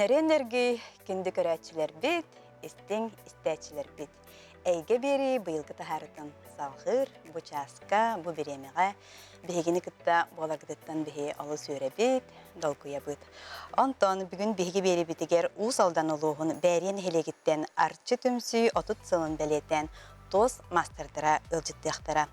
Күнеренерги кинди көрәтчилер бит, истең истәчилер бит. Әйге бери быйылгы таһарытын салгыр, бу часка, бу беремеге, бегини кытта болагыттан беге алы сөре бит, долкуя бит. Антон бүгүн беге бери битигер усалдан улугун бәрен хелегиттен арчы түмсүй отут сылын белетен тос мастerdara ылжыттыктара.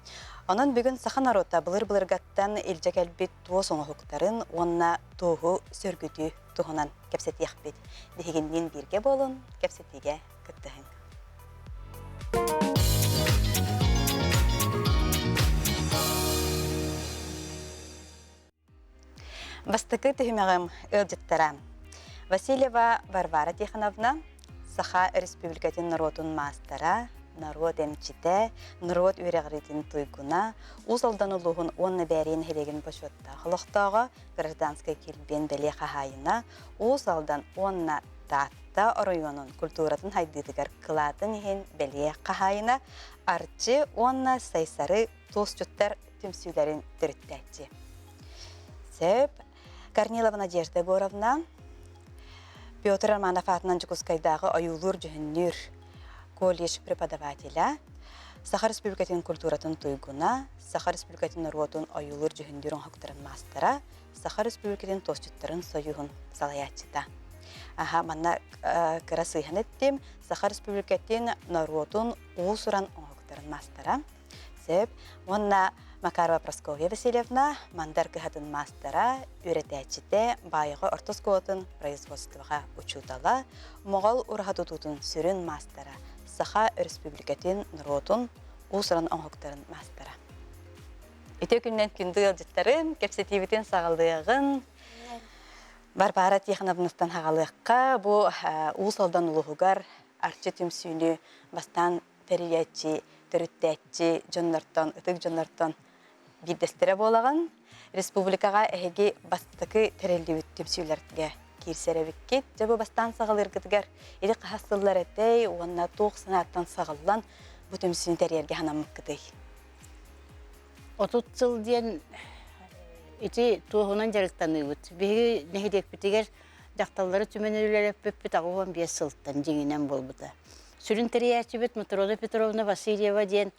Онон бүгүн сахан арота былыр-былыргаттан илжекелбит туос оңохуктарын онна туһу сөргүтү туһунан кепсетиях бит. Дегеннен бирге болун, кепсетиге кыттыһын. Бастыкы түһүмәгым ылжыттара. Васильева Варвара Тихоновна, Саха Республикатын народун мастера, народ эмчите, народ үрегритин туйгуна, усалдан улугун онны бәрен хелеген башотта. Хылыктага гражданская килбен беле хахайына, усалдан онна татта районун культуратын хайдыдыгар кылатын хен беле хахайына, арчы онна сайсары тосчуттар түмсүләрин төрүттәчи. Сөп Корнилова Надежда Егоровна, Петр Романов атынан Жукускайдагы аюлур жүһүннүр колледж преподавателя, Саха Республикатын культуратын туйгуна, Саха Республикатын народун аюлур жүһүннүрүн хактарын мастера, Саха Республикатын тосчуттарын союгун салаячыта. Манна кырасыйхан еттим, Саха Республикатын народун уусуран хактарын мастера. Сөп, онна Макарова Прасковья Васильевна, мандар кыхатын мастера, үйретәчите байығы ортоскотын производствоға учутала, моғал урахатутутун сүрін мастера, Саха Республикатын народун усыран оңықтарын мастера. Ите күннен күнді ылжыттарын, кепсетивитен сағалдығын, Барбара Тихоновнастан хағалыққа, бұ усалдан улуғығар арчы түмсүйіні бастан тәриятчи, төрүттәчи, жоннартан, ытык жоннартан бидестере болаған, республикаға әйге бастықы тәрелі түмсүйлерге кирсеребіккет, жабы бастан сағалыргыдығар, еді қасылар әтей, онна тоқ санаттан сағалдан бұ түмсүйін тәрелге ханамық кыдый. 30 жыл ден ити туғынан жарықтан үйгіт. Бегі нәхедек бітігер жақталары түменелер өппет ағуған 5 сылттан жеңінен бол бұта. Сүрін тәриячы бет Матрона Петровна Васильева ден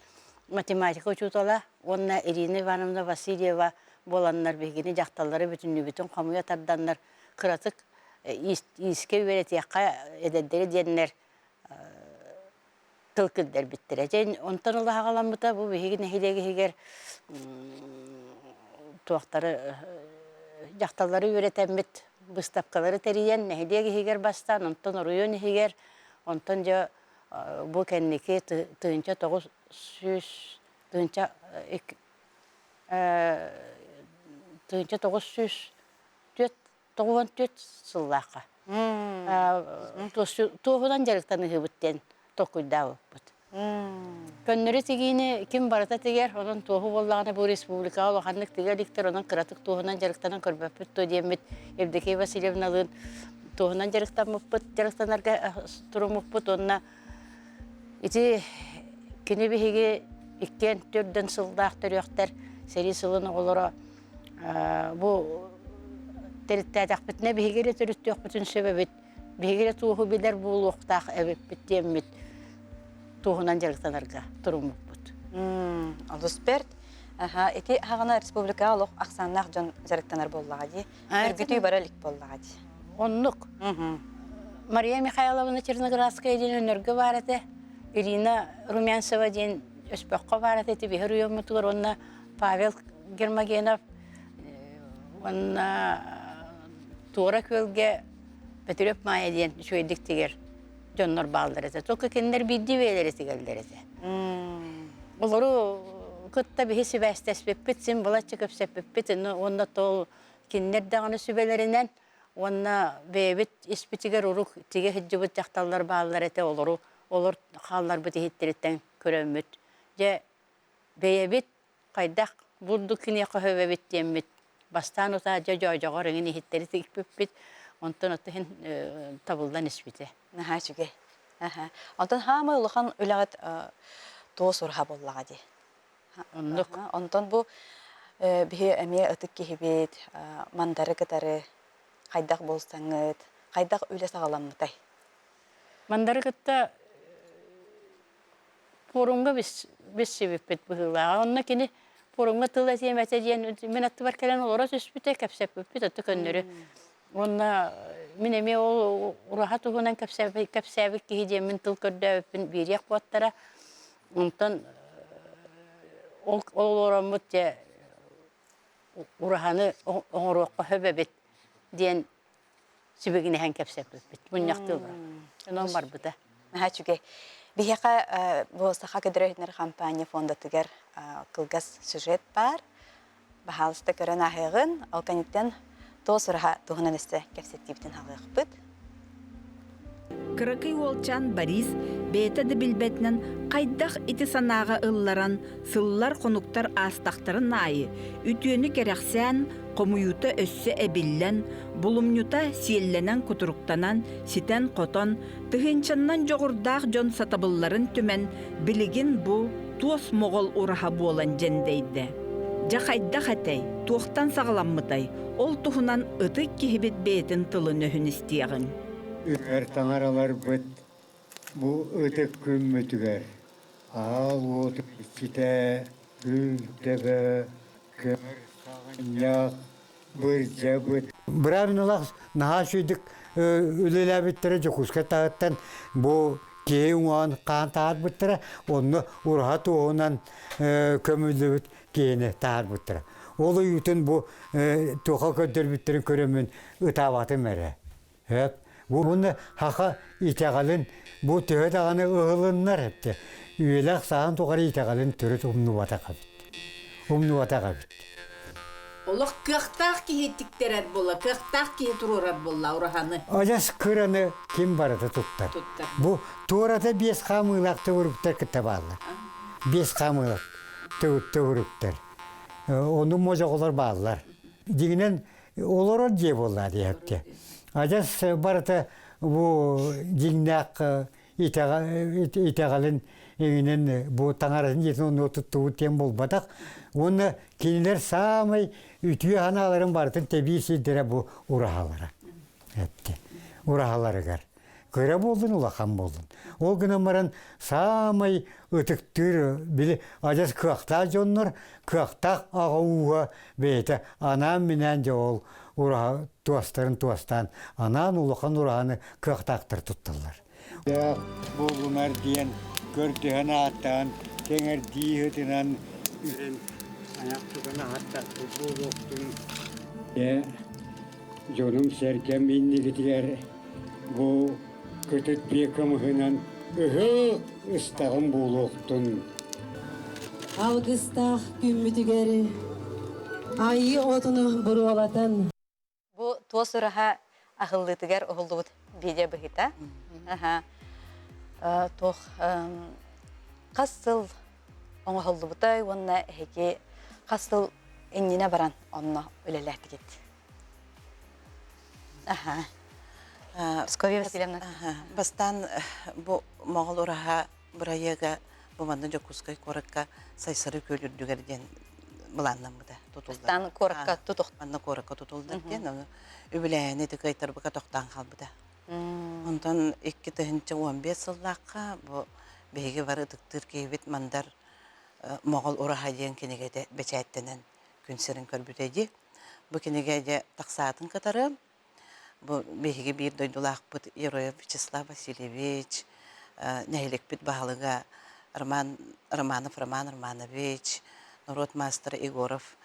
математика учутала, онна Ирина Ивановна Васильева боланнар бегені жақталары бүтін қамуя тарданнар қыратық иске өреті яққа әдәддері деннер тылкылдар біттірі. Жән онтан ұлы ағалан бұта, бұл бегені хедегі хегер туақтары жақталары өретен біт бұстапқалары тәриян, хедегі хегер бастан, онтан ұрыйон хегер, онтан жа бұл кәннеке тыынча 994 сыллаққа. Туғынан жарықтаны ғыбыттен тоқуйдау бұд. Көннері тегейіне кім барата тегер, оның туғы болағына бұл республикаға олағанлық тегер ліктер, оның қыратық туғынан жарықтанын көрбәппіт төдемет Евдокия Васильевналығын туғынан жарықтан мұппыт, жарықтанарға тұру мұппыт, онына ити кені бігеге ikken törden sıldak törüktер seri sılını olura bu terttetak bitne bigere törüttük bütün sebebit bigere tuğu biler bu luqtaq evet bittemit tuğunan jarıktanarga turumuk but. Aluspert iti hagana respublika oluq aqsanaq jon jarıktanar bollağadi. Örgütü baralik bollağadi. Onluk. Maria Mikhailovna Chernogradskaya den önörgü var ete. Irina Rumyansova den Öspökko var ete bihir mutular onna Pavel Germagenov onna Tora kölge Petrop Maya den şöydik tiger jonlar bağlar ete. Toka kendiler biddi veler ete gelder ete. Oluru kıtta bihi sübestes pepitsin bulatçıkıp sepeppitin onna tol kendiler dağını sübelerinden onna bebit ispitiger uruk tige hıcıbıt jaktallar bağlar ete oluru olur hallar biti hittiritten körömmüt. Je bebit kaydak bulduk kine kahve bittemit. Bastan ota jajaga rengini hittiriti ikpipit ondan otahin tabuldan ispite. Naha çüge. Ondan hama uluğan ülagat toğus urha bollağadi. Ondan bu bihi emiye atık kihibit mandarı kadarı kaydak bolsanıt Кайдак үле сагаламмытай. Мандары кытта порунга без себеппет быгыла. Онна кини порунга тыла темете диен мен атты бар келен олора сүспүтэ кепсеппет атты көннөрү. Онна мен эме ол урахат угунан кепсебик ки диен мен тыл көрдөппүн бирек боттара. Онтан ол орамыт те ураханы оңорокко хөбөбет диен сүбегине хан кепсеппет. Буняктылар. Онон бар бута. Мәчүге бихека бу саха кедрехнер компания фонда тигер кылгас сюжет бар. Бахалыста көрөн ахыгын алканиттен тосырга тугунанысты кепсеттиптен хагыкпыт. Кыракый Волчан Борис бейті білбетінен қайдақ ити санаға ылларан сыллар қонуктар астақтарын айы, үтіені керексен, қомуюта өссі әбіллен, бұлымнюта сиелленен күтіруктанан, ситен қотон, тұхынчаннан жоғырдақ жон сатабылларын түмен, білігін бұ туос моғол ұраға болан жендейді. Жақайдақ әтей, туақтан сағаламмытай, ол тұхынан ұтық кехібет бейтін тылын өхін істияғын. Үгер таңаралар бұд, бұл ұтық күммітігер. Ал отып ките, үлтігі, көмір сағынyak, бір жабыд. Бірарынылақ наға шүйдік үлеләбіттірі жүкізгі тағыттан бұл кейін оған қан тағыр бұттыры, оны ұрға туғынан көмілі бұд кейіні тағыр бұттыры. Ол үйітін бұл туға көддір біттірін көремін ұтаватым әрі. Бұны хақа итеғалын, бұл түйет ағаны ұғылыннар әпті. Үйелек саған туғары итеғалын түріт ұмнуата қабыт. Олық қықтақ кейттіктер әд бола, қықтақ кей тұрыр әд бола ұрағаны. Ажас күріні кем барады тұттар. Бұл туырата 5 қамылақты ұрыптар күтті балы. 5 қамылақты ұрыптар. Оны можағылар балылар. Дегінен олар де болады әпті. Ажас барыта бұл жеңнәк итеғалын еңінен бұл таңаратын жетін оны отыттығы тем болбадақ. Оны кейінлер самай үтіе аналарын барытын тәбей селдері бұл ұрағалары. Ұрағаларығар. Көре болдың, ұлақан болдың. Ол күні маран самай үтіктір білі ажас көқтақ жонлар, көқтақ ағауға бейті анам менен же ол ураға туастан, анан улақан урағаны көқтақтыр тұттылар. Болғынар дейін көрдіғін аттан, теңер дейхетінен үрен аяқтығын аттақты бұл оқтың. Жоным сәркем иннігітігер бұл көтіт бекімігінен үхі ұстағын бұл оқтың. Алғыстақ күммітігері айы отыны бұру алатын. Бу тосыраха ахыллытыгар оһуллубут беде быхита. Тох касыл оңохуллубутай онна хеки касыл эннине баран онна үлеләтигит. Сковьева Васильевна. Бастан бу моғол ураха бурайыга бу мандан жокускай коракка сайсары көлүрдүгерден буланнан буда тутулду. Бастан коракка тутук. Манна коракка тутулду ден үбүләне текайтар бука токтан калбыда. Онтан 2015 жыллакка бу беге бары тыктыр кейбит мандар моғол ураха ден кенегеде бечәттенен күнсерин көрбүтеди. Бу кенегеде таксатын катары bu behiги bir doydulaq bud Ероев Вячеслав Васильевич, нәйлек бит бағылыға Романов Роман Романович, народ мастер Егоров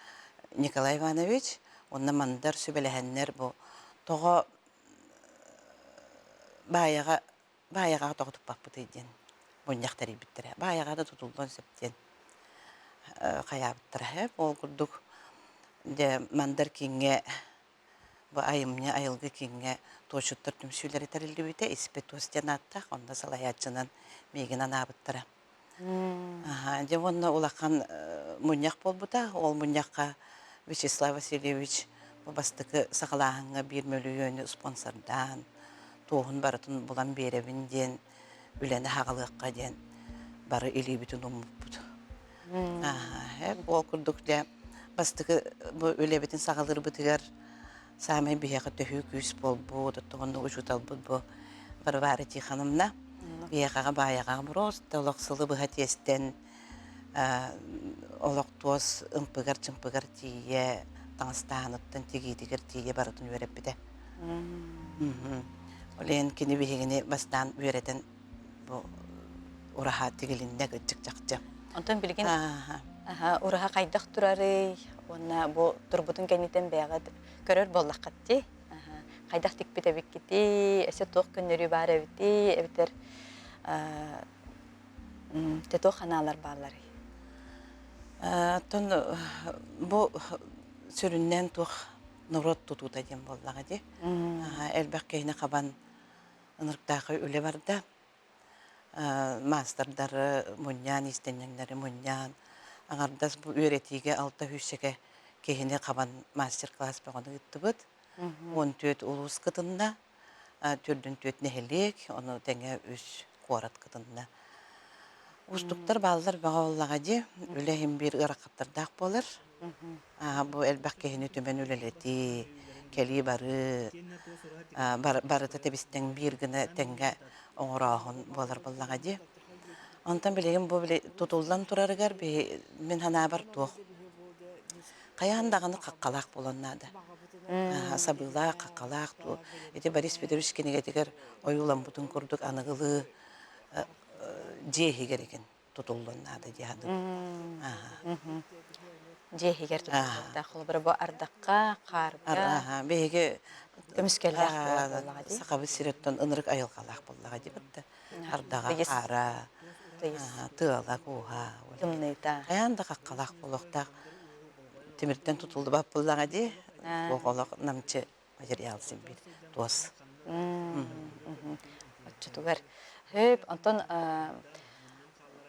Николай Иванович, онна мандар сөбеләһәннәр бу тоға баяға тоғытып бақпыт еден. Бұнияқтар ебіттірі. Баяға да тұтылдан сөптен қаябыттыры. Ол күрдік мандар кеңе bu ayımnya ayılgı kinge toşuttur tümsüleri terildi bite ispet tostan atta onda salayatçının meginan abıttıra. Je onna ulakan munyak bol buta ol munyakka Вячеслав Васильевич bu bastıkı sağlağına 1 milyon sponsordan toğun baratın bulan berevinden üleni hağılıqqa den barı eli bütün umuput. Hep ol kurduk de bastıkı bu ölebetin sağılır bitiger самай бияка төһү күс болбу, тоттоғонну ужуталбыт бу Варвара Тихоновна. Бияқаға баяға просто олақсылы бұға тестен олақ туас ымпығар чымпығар тие таңыстағыныттан тегейдігер тие барытын өреп біде. Олен кені бігіне бастан өретін ұраға тегелінне көтчік жақчы. Онтон билген ураха кайдах турары, онна бу турбутун кенитен бягат көрөр боллаккатти. Кайдах тикпите биккити, эсе тох күннөрү бар эбити, эбитер тето ханалар барлары. Тон бу сүрүннен тух нурот тутута дем боллага ди. Элбек кейне кабан ынырктагы үле барда. Мастerdары муньян истеннеңдери муньян. Аңардас бу үйретиге алта хүшеге кейіне кабан мастер-класс бөгөндө ыттыбыт. 14 улус кытында, түрдүн төт нехелек, оны теңе үс куарат кытында. Устуктар баллар бага боллага ди, үлехим бир ыракаттардак болар. Бу элбек кейіне төмен үлелети, кели бары, барыта тебистен бир гына теңге оңорахын болар боллага ди. Онтан билеген бу биле тутулдан турарыгар мен хана бар туох. Каяндаганы каккалак болоннады. Сабыла каккалак ту. Эти Борис Федорович кенегетигер оюлам бутун курдук аныгылы жехигер экен тутулданнады дияды. Жехигер тутулда холбар бу ардакка, карга. Беге Көмүскеллак боллага ди. Сакабы сиреттен ынырык айылгалак боллага ди битте. Ардага кара. Тыала куха. Тымныйта. Аянда каккалак болокта темирден тутулду бап боллага ди. Оголок намчы материал симбир. Тос. Чутугар. Хөп, антон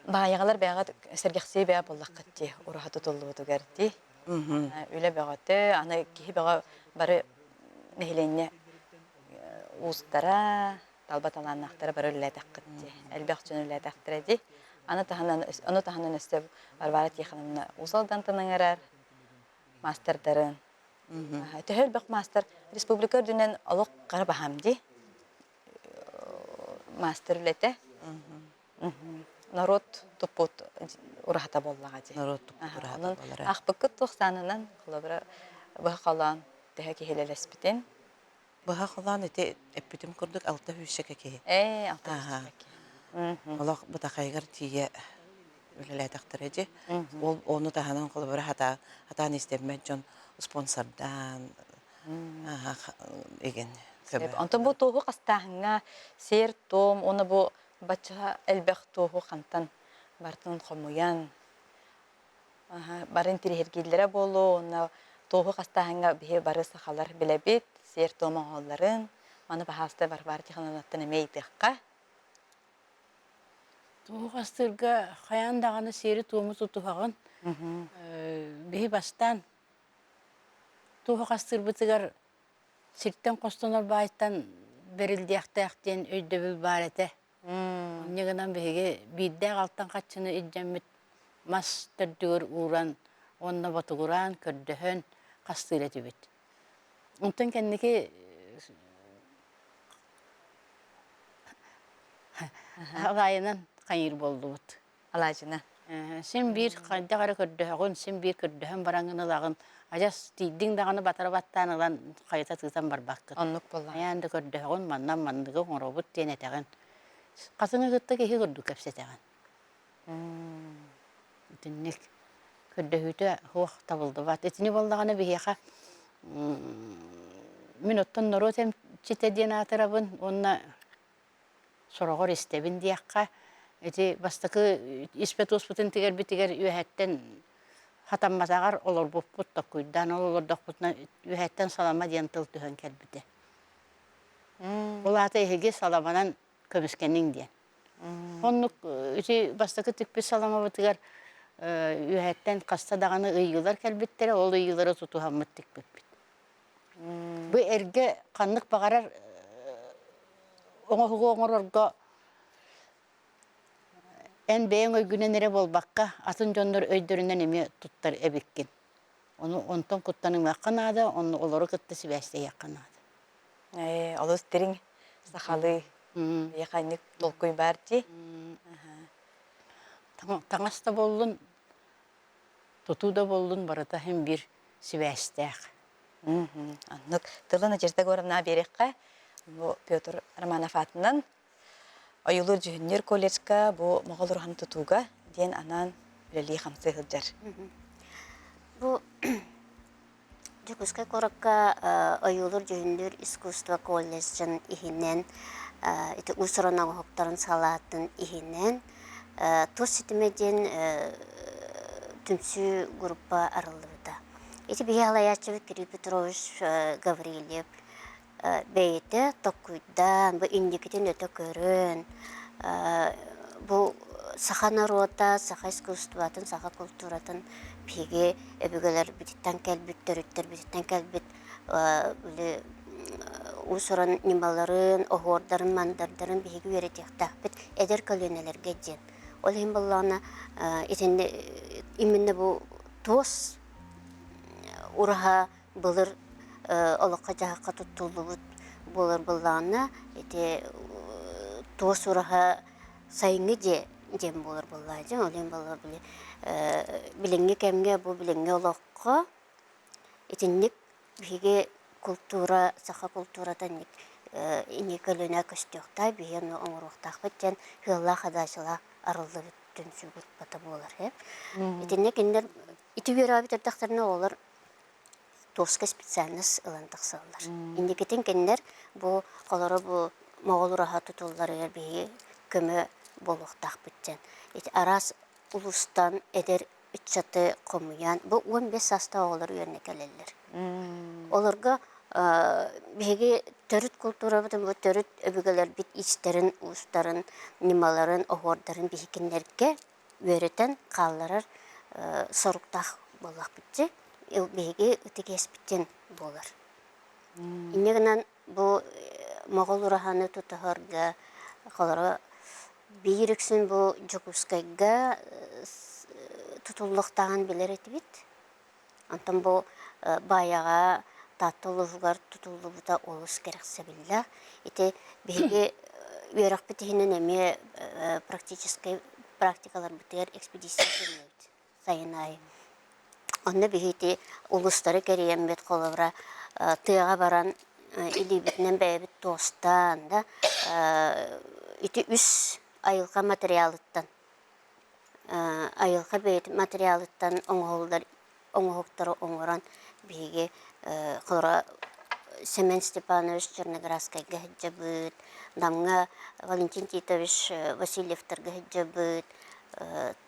баягалар бягат сергекси бая боллаккатти. Ураха тутулдугар ди. Үле бягаты, аны кихи бага бары нехиленне устара талбаталаннактары бары үлетаккатти. Элбек жөн үлетактыр ди. Аны таханан өстөп Варвара Тихоновна узалдан тыныңырар мастerdарын. Төһөлбек мастер республика дүнен олық Карабахамди мастер үлете. Народ тупут урахата боллага ди. Народ тупут урахата боллара. Ахбыкыт 90-нан кылыбыра бахалан теһеки хелелеспитен. Баха кылан эте эппитим курдук алта хүшеке ки. Алта хүшеке. Олох бутакайгар тие үлелетактыр эди. Ол оны таханан кылыбыра хатан истемет жон спонсордан еген. Антон бу тоғы қастағыңа сер том, оны бу бача әлбәқ тоғы қантан бартын қомуян. Барын тирихергейлері болу, оны тоғы қастағыңа бе бары сақалар білебет, сер том оғаларын, маны бағасты Варвара Тихоновнаттан әмейдіққа. Тоғы қастырға қаяндағаны сері томы тұтуғағын бе бастан тоғы қастыр бұтығар сирттен қостанар байттан берілдияқтаяқтен өйдөбіл бар әті. Негінен беге биддәк алтан қатшыны үджәммет мас түрдігір уран, онына батығыран, көрдіхін қастыр әті бет. Онтан кәндеке алайынан қайыр болды бұд. Алайжына. Сен бір қайдағары көрдіғын, сен бір көрдіхін бараңын ұлағын, ажас тейдің дағаны батары баттан ұлан қайта тұздан бар баққын. Онлық болла. Аянды көрдіғын, маннан мандығы оңырабыт ден әтәғын. Қасыңы күтті кехи көрді көпсетәғын. Түннік көрдіғүйті хуақ табылды бат. Етіні болдағаны бейеқа минуттан нұру тәм четеден атырабын, онына сұрағыр істебін дейаққа. Эти бастакы испет оспутын тигер битигер үйәттен хатамматагар олор буппут токуйдан олор докпутна үйәттен салама диен тыл түһөн келбите. Улата эге саламанан көмүскеннин диен. Оннук эти бастакы тикпи салама битигер үйәттен каста даганы ыйгылар келбиттере, ол ыйгылары тутухаммыт тикпит. Бу эрге каннык багарар оңохуго оңорорго Эн бейін өйгінен ере болбаққа атын жондар өйдерінен еме тұттар әбеккен. Onu ondan kuttanın vakkanada, onu oluru kıttı siveste yakkanada. Олус тирин сахалы яхайник толкуй барти. Taŋasta bollun, tutuda bollun barata hem bir sivestek. Аннык тылын жерде горна берекка. Бу Петр Романов атынан Оюлур Жүннер колледжка бу Моголор хан тутуга ден анан билели хамсы хылжар. Бу Жукускай коракка Оюлур Жүннер искусство колледжин ихинен ити усуранан хоктарын салатын ихинен тос ситимеден түмсү группа арылыбыта. Ити бихалаячы Кирилл Петрович Гаврилев бейте токуйдан бу индикитин өтө көрөн бу саха народа, саха искусстватын, саха культуратын биге эбигелер бититтен келбит, төрүттер бититтен келбит усуран нималарын, огордарын, мандардарын биге веретехтах бит эдер көлөнелерге ден. Ол хим баллана именно бу тос ураха былыр олыққа жағаққа тұттулы болыр бұлланы, тос ураха сайыңы дем болыр бұллайды. Олен бұллар біліңге кәмге бұл біліңге олыққа етіннік біге культура, саха культурадан инекөліне көстіқтай бейін оңырықтақ біттен ғылла қадашыла арылды бүттін сүгіт бата болыр. Етіннік ендер иті бері абитардақтарына олар тоска специальность ыландық сылдар. Индикетен кендер бу қолары бу моғолураха тұтулар ербеге көмі болуқтақ бүттен. Арас улустан эдер үтчаты қомуян, бу 15 саста олар үйеріне кәлелер. Оларға беге төріт культура бұдың бу төріт өбігелер бит истерін, уыстарын, нималарын, оғордарын бейкенлерге өретен қалларар соруқтақ болақ бүтте. Беге үтігес біттен болар. Инегінен бұл моғол ураханы тұтығырға қалары бейіріксін бұл Жукускайға тұтылықтаған білер еті бит. Антон бұл баяға таттылығығар тұтылы бұта олыс керексе білді. Еті беге өйрақ бітігінен әме практикалар бітер экспедиция көрмейді. Сайын айы. Онны бихити улустары кериембет қолыбыра тыға баран илибитнен бәйбіт тостан да ити үс айылға материалыттан айылға бәйт материалыттан оңғолдары оңыран биге қолыра Семен Степанович Черноградскайга хеджабыт, дамга Валентин Титович Васильевтарга хеджабыт,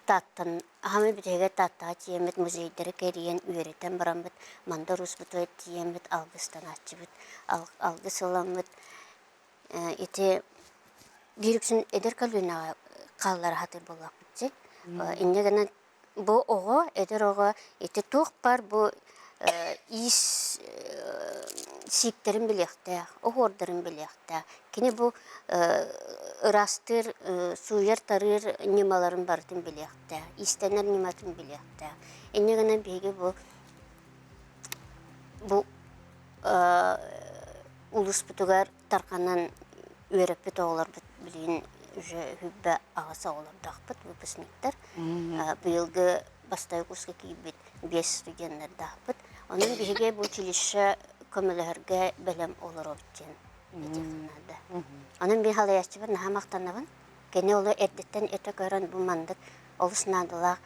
таттан, ахаме битеге татта тиемет музейдері кериен үйретен барамбыт, манда рус бітует тиемет алгыстан атчыбыт, алгыс оламбыт. Ити биріксін эдер калуына қаллар хатыр болақ бітсек. Иннегенен бұ оғы, эдер оғы, ити туқ бар бұ ис сиктерин билехте, оғордарын билехте. Кені бұ ырастыр, суяр тарыр немаларын бардың билехте, истенер нематын билехте. Иннегенен беге бұ улус бұтығар тарқанан өріп біт оғылар білейін уже хүббі ағаса оғылардақ бұт выпускниктер. Бұйылғы бастай курска кейбет 5 студенттер дақпыт. Onun birge bu училище kömülherge belem olur optin. Onun bir halayatçı var, naha maqtanabın. Gene olu erdetten ete gören bu mandık. Olusnadılar,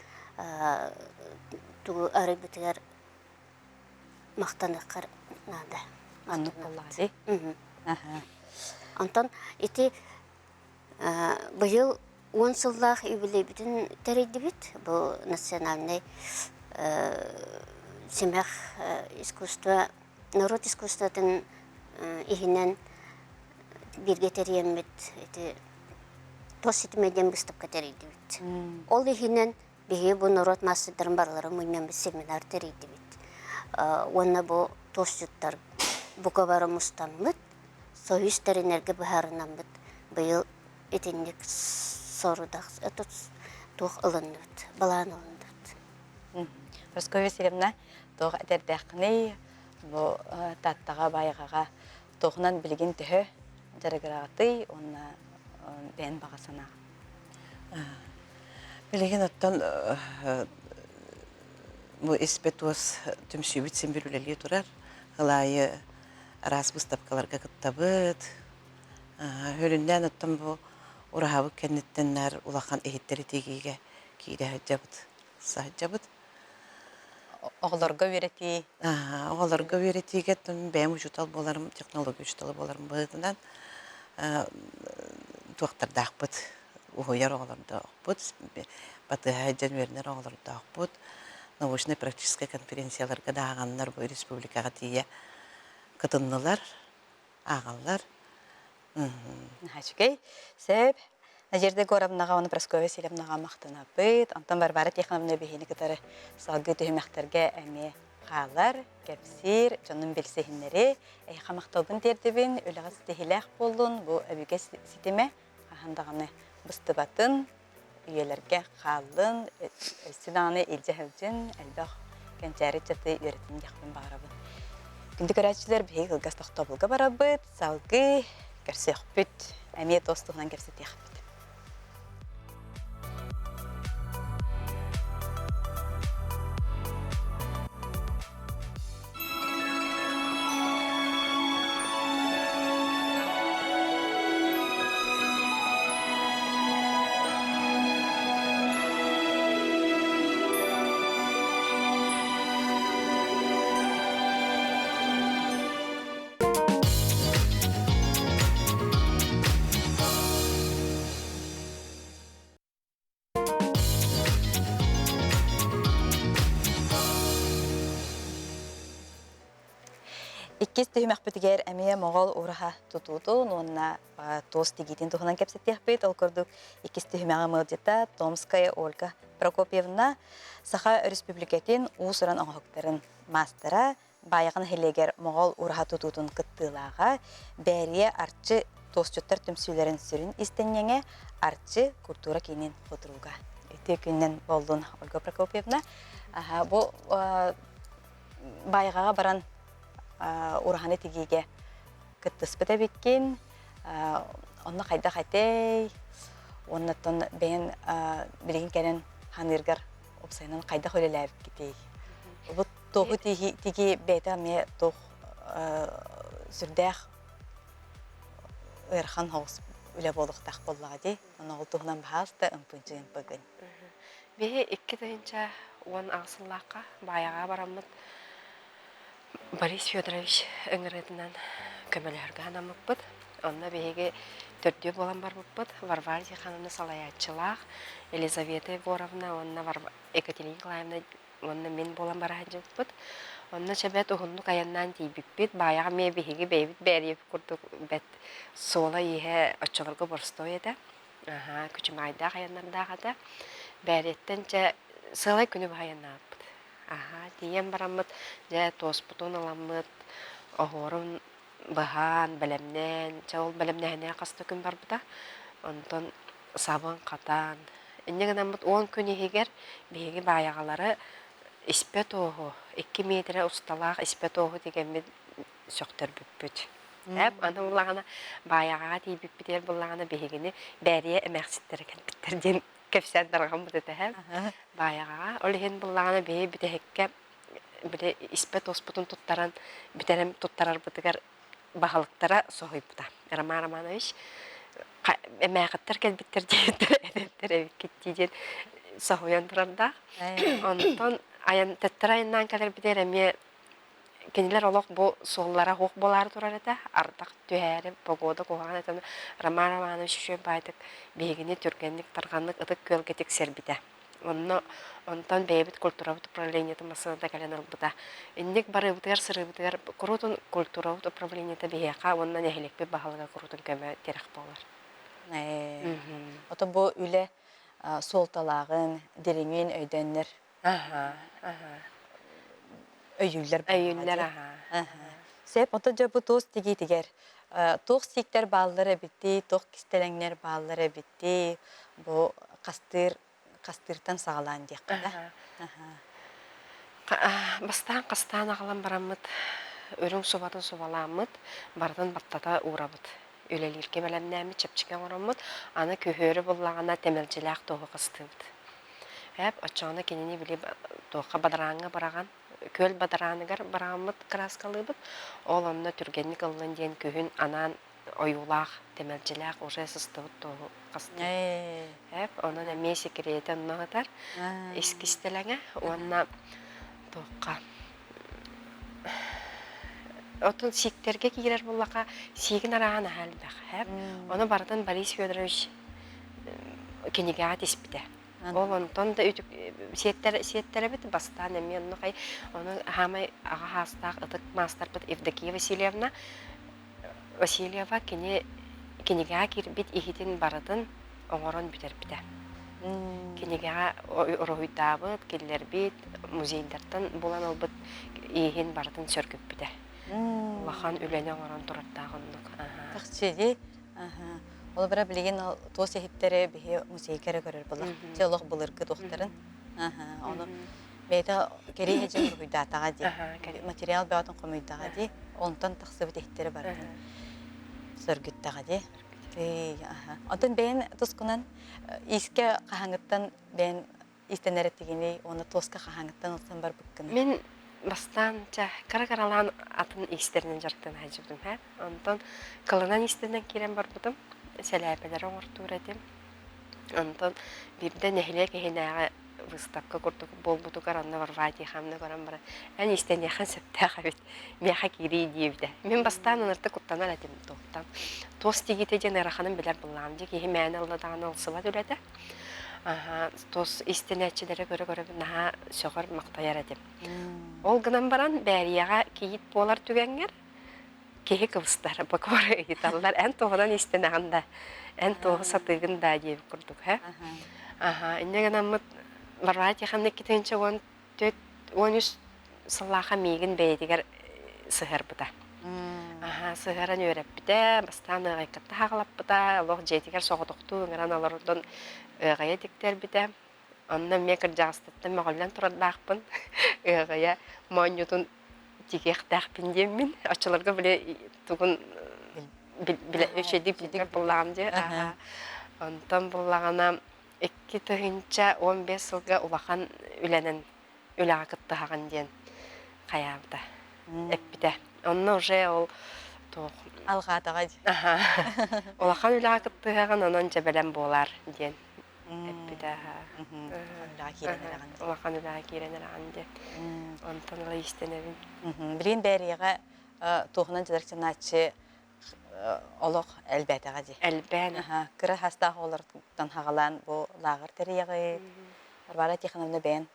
tuğu arı bitiler maqtanıqar nada. Anlık olladı. Ondan iti bu yıl 10 yıllık übile bütün tereydi bit. Bu nasyonalne Семях искусство, народ искусствотын ихинен бирге териеммет, тос итмеден быстып катерейди бит. Ол ихинен биге бу народ массыдарын барлары муймен бит семинар терейди бит. Онна бу тос жуттар бука бары мустанмыт, союз теренерге бахарынан бит. Быйыл этинник сорудах, тух ылынды бит, балан ылынды бит. Прасковья Васильевна, Тоқ әтердәқні бұл таттаға байғаға тоқынан білген түхі жарығырағыты, оны бән бағасына. Билеген оттан бу эспетос түмсүбүт симбирүлели турар. Хылайы раз выставкаларга кыттабыт. Хөлүндән оттан бу урахабы кеннеттеннәр улахан эхиттери тегиге кире хаджабыт. Саджабыт. Оғыларға өреті. Оғаларга веретиге тон бәм учутал боларым, технология учутал боларым быдынан туақтардақ бұд. Уғыяр оғаларда бұд. Баты хаджан вернер оғаларда бұд. Научно-практическая конференцияларға дағанлар бұл республикаға тие кытыннылар, ағалар. Хачукай, сәп, Надежда Горовнаға, оны Прасковья Селевнаға мақтына бұд. Антон Барбара Тихоновна бейіні кітары салғы түйімәқтерге әме қалар, кәпсір, жонын белсехінлері, әйқа мақталбын тердебін, өліға стехиләқ болын, бұл әбіге сетеме, қағандағаны бұстыбатын, үйелерге қалын, өссідағаны елже әвжін, әлбәқ кәнчәрі жаты үйретін яқпен бағарабын. Күнді көрәтшілер бейі ғылғас тоқтабылға барабыд, салғы кәрсі өқпіт, әме достығынан кәпсі тияқпыт. Иккес түйімәк бүтігер әмея моғол ұраға тұтуды, онына тоз тегетін тұғынан кәпсеттек бейт, ол көрдік иккес түйімәға мұлдета Томская Ольга Прокопьевна Саха Республикатын ұсыран оңғықтарын мастера байығын хелегер моғол ұраға тұтудың күттілаға бәрие арчы тозчуттар түмсүйлерін сүрін істеннеңе арчы культура кейінен құтыруға. Өте күннен болдың Ольга Прокопьевна. Бұл байығаға баран ураханы тегеге кыттыспыта беккен, онны қайда қайтей, оннаттан бәйін білген кәрін ханыргар опсайынан қайда қөлеләйіп кетей. Бұл тоғы теге бәйті әме тоқ сүрдәқ өрхан хоғыз үлі болықтақ болуға дей, оны ол тоғынан бағасты ұмпынчы бүгін. Бейі 2 тайынша он ағысыллаққа баяға барамыд. Борис Федорович өңіретінен көмелерге анамық бұд. Онна бейге 4 болан бар бұд. Варвар Тихоновна Салаятчылақ, Елизавета Егоровна, онна Екатерина Николаевна, онна мен болан бар әжіп бұд. Онна шәбәт ұғынлық аяннан дейбіп бұд. Баяға ме бейге бейбіт бәріп күрдік бәт сола ехе отчыларға бұрстой еді. Күчім айдақ аяннардағы да. Бәреттен сылай күні баянна бұд. Диен барамыд, жа тоспутун аламыд, оғырын бұған, бәлемнен, ол бәлемнәне қасты күн бар бұда, онтон сабын қатан. Иннеген амыд 10 күн егер бейге баяғалары іспет оғы, 2 метрі ұсталақ іспет оғы дегенмен сөқтір бүппіт. Аны бұлағана баяғаға дей бүппітер бұлағана бейгені бәрие әмәқсеттері кәлбіттерден кәпсән дарған бұд әтәһәм. Баяғаға, олеген бұлағана бейі бітәхекке біле іспет оспытын тұттаран, бітәрем тұттарар бұдығар бағалықтара соғый бұда. Романович, әмәқаттар кәлбіттерден әдеттер әвеккеттейден соғыян тұрарда. Онтон, тәттір айынан кәлер бітер әме кенелер олық бұл соғылара хоқ болар тұрар әді, ардақ түйәрі, погода қоған әтіні Романович үші байдық бейгіне түргенлік, тарғанлық ұдық көлгетік сербіді. Онтан бейбіт культуравыт управлениеті масынада кәлен албыда. Иннек бары бұтығар, сыры бұтығар, құрутын культуравыт управлениеті бейеқа, оннан әхелекпе бағалыға құрутын көмі терек болар. Ота бұл үлі солталағын, дереңен өйденлер. Өйілдер Өйілдер, Сәп, онта жа бұл тоз тегей-тегер. Тоқ сектер баллары бітті, тоқ кістелеңнер баллары бітті, бұл қастыртан сағалан дейқті. Бастан қастан ағалан барамыт, өрің субатын субаламыт, бардан баттата урабыт. Өлелерге бәлемнәмі чепчікен орамыт, аны көхөрі боллағана темелчеләк тоғы қыстыбыт. Әп, отчағына кенені біле тоққа бадараңы бараған, көл бадараңығар барамыт краскалыбыт, ол онына түргенік ылын ден көхін анан ойулақ, темелчеләк уже сыстыбыт тоғы қыстыбыт. Әп, онын әме секреті ұнағытар, ескістеләңі, онына тоққа. Отын сиктерге кигерер боллақа сигин арағаны әлбәқ. Оны бардан Борис Федорович кенеге атеспіде. Ол онтон да үтік сеттері біті бастан әме оны қай. Оны хамай аға хастақ ұтық мастар бұд Евдокия Васильева кенеге кирбит ихитін баратын оңырын бүтер біде. Кенеге оройдабыд, келлер бит, музейдерден болан олбыд ихин баратын сөркіп біде. Лахан үләне оңырын тұраттағындық. Тақчеде, ол бұра білеген тоз ехіптері бігі музейкері көрір бұлақ. Теолог бұлырғы тоқтарын. Оны бәйді керей әжен ұрғыдатаға де, материал бәуатын қомыйдаға де, онтан тақсы бұт ехттері бар. Сөргіттаға де. Онтан бәйін тұсқынан иске қағаңыттан бәйін истенер әттегені, оны тозқа қағаңыттан ұлсан бар бүккіні. Мен бастан кара-каралан атын истерінен жарықтан әжібдім. Онтан қылынан истерінен керен бар бұдым, сәләпелері оңыртуыр әдем. Онтан бірді нәхіле кәхенәға выставка көрдік бол бұдығар, онна бар вати қамны көрін бара. Ән истен яқан сөптәға бет, меха кері дейбді. Мен бастан онырды құттанар әдем тоқтан. Тос тегеті ден әрақаным білер бұллам дек, ехі мәні ұлыдаған ұлсыва дөреді. Тос истенәтчілері көрі-көрі наға соғыр мақтайар әдем. Ол гынан баран бәрияға кейіп болар түгенгер, кейі қылыстары бақыры еталылар. Ән тоғынан истенәғында, ән тоғы сатығын да дейіп күрдік. Инне гынан мұт барвайт яқамны кетенші 13 сыллаға мейгін бәйдегер сығыр бұда. Сығырын өреп біде, бастан ғайқытты хағылап бұда, олық жетігер соғыдықту, ғыран аларудың ғая дектер біде. Онна мекір жағыстыптын мағылдан тұрадақпын, ғая маңютын тегеқтақпын демін. Açılırga bile tuğun öşedik bildiğin bullağım diye. Ondan bullağına 2 tığınca 15 yılga ulağan ülenen ülağı kıttı hağın diyen kayabda. Epide. Onunla уже ol tuğ. Alğadağa diye. Ulağan ülağı kıttı hağın onun cebelen boğlar diyen. Epide. Ulağan ülağı kirenir hağın diyen. Ondan öyle istenevin. Bilin beriye tuğunan cederkçen açı olaq elbətəğə deyil. Elbən. Kırı hastaq olardan hağalan bu lağır teriyağı. Barbara Tixanovna ben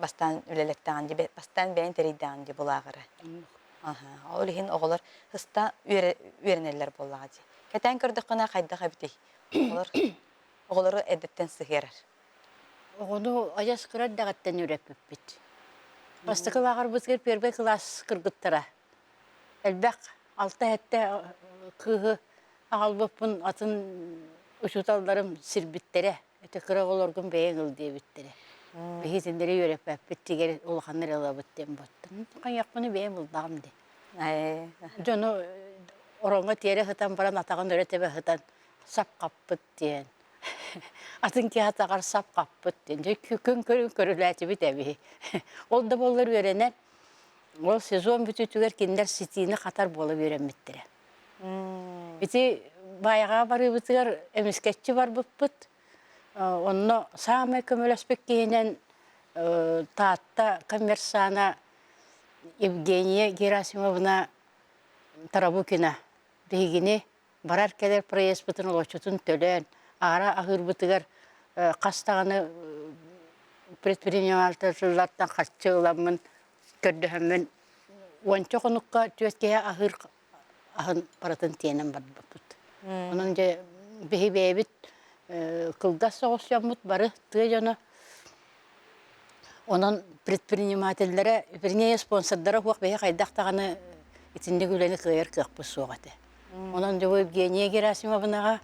bastan ülelekten diye, bastan ben teriyden diye bu lağırı. Olihin oğullar hısta üreneller bu lağı diye. Keten kırdıqına qaydağa bitey. Oğulları edetten sıhırar. Onu ayas kırar dağıttan ürepip bit. Bastıkı lağır bızgır perbe kılas kırgıttıra. Elbək altı hette kığı ağalbıpın atın uçutallarım sirbittere. Ete kıra olorgun beğen ıl diye bittere. Behitinleri yörepep bitti geri olağanlar alabıttım battım. Kan yakmanı beğen ıl dağım de. Jonu oronga tiyere hıtan paran atağın öğretebe hıtan sap kapıt diyen. Atın ki hatağar sap kapıt diyen. Kükün körületi bitebi. Ol da bolları öğrener. O sezon bütütüger kinder sitiğini katar bolu öğrenmittire. Biti bayağı barı bitiger emisketçi var bıppıt. Onu sağme kömülespek giyinen taatta Kommersana Evgeniya Gerasimovna Tarabukina begini barar keler proyes bütün ulaşıtın tölen ara ahır bitiger kastağını предпринимательлардан қатшы ыламын көрдөһөмүн ончо конукка түөткея ахыр ахын баратын тиенен бар бут. Онун же бехибебит кылгас соғысямут бары тыа жана онун предпринимательлere вернее спонсордары хуак бехе кайдактаганы итинде күлени кыйыр кыппы соғаты. Онун же Евгения Герасимовнага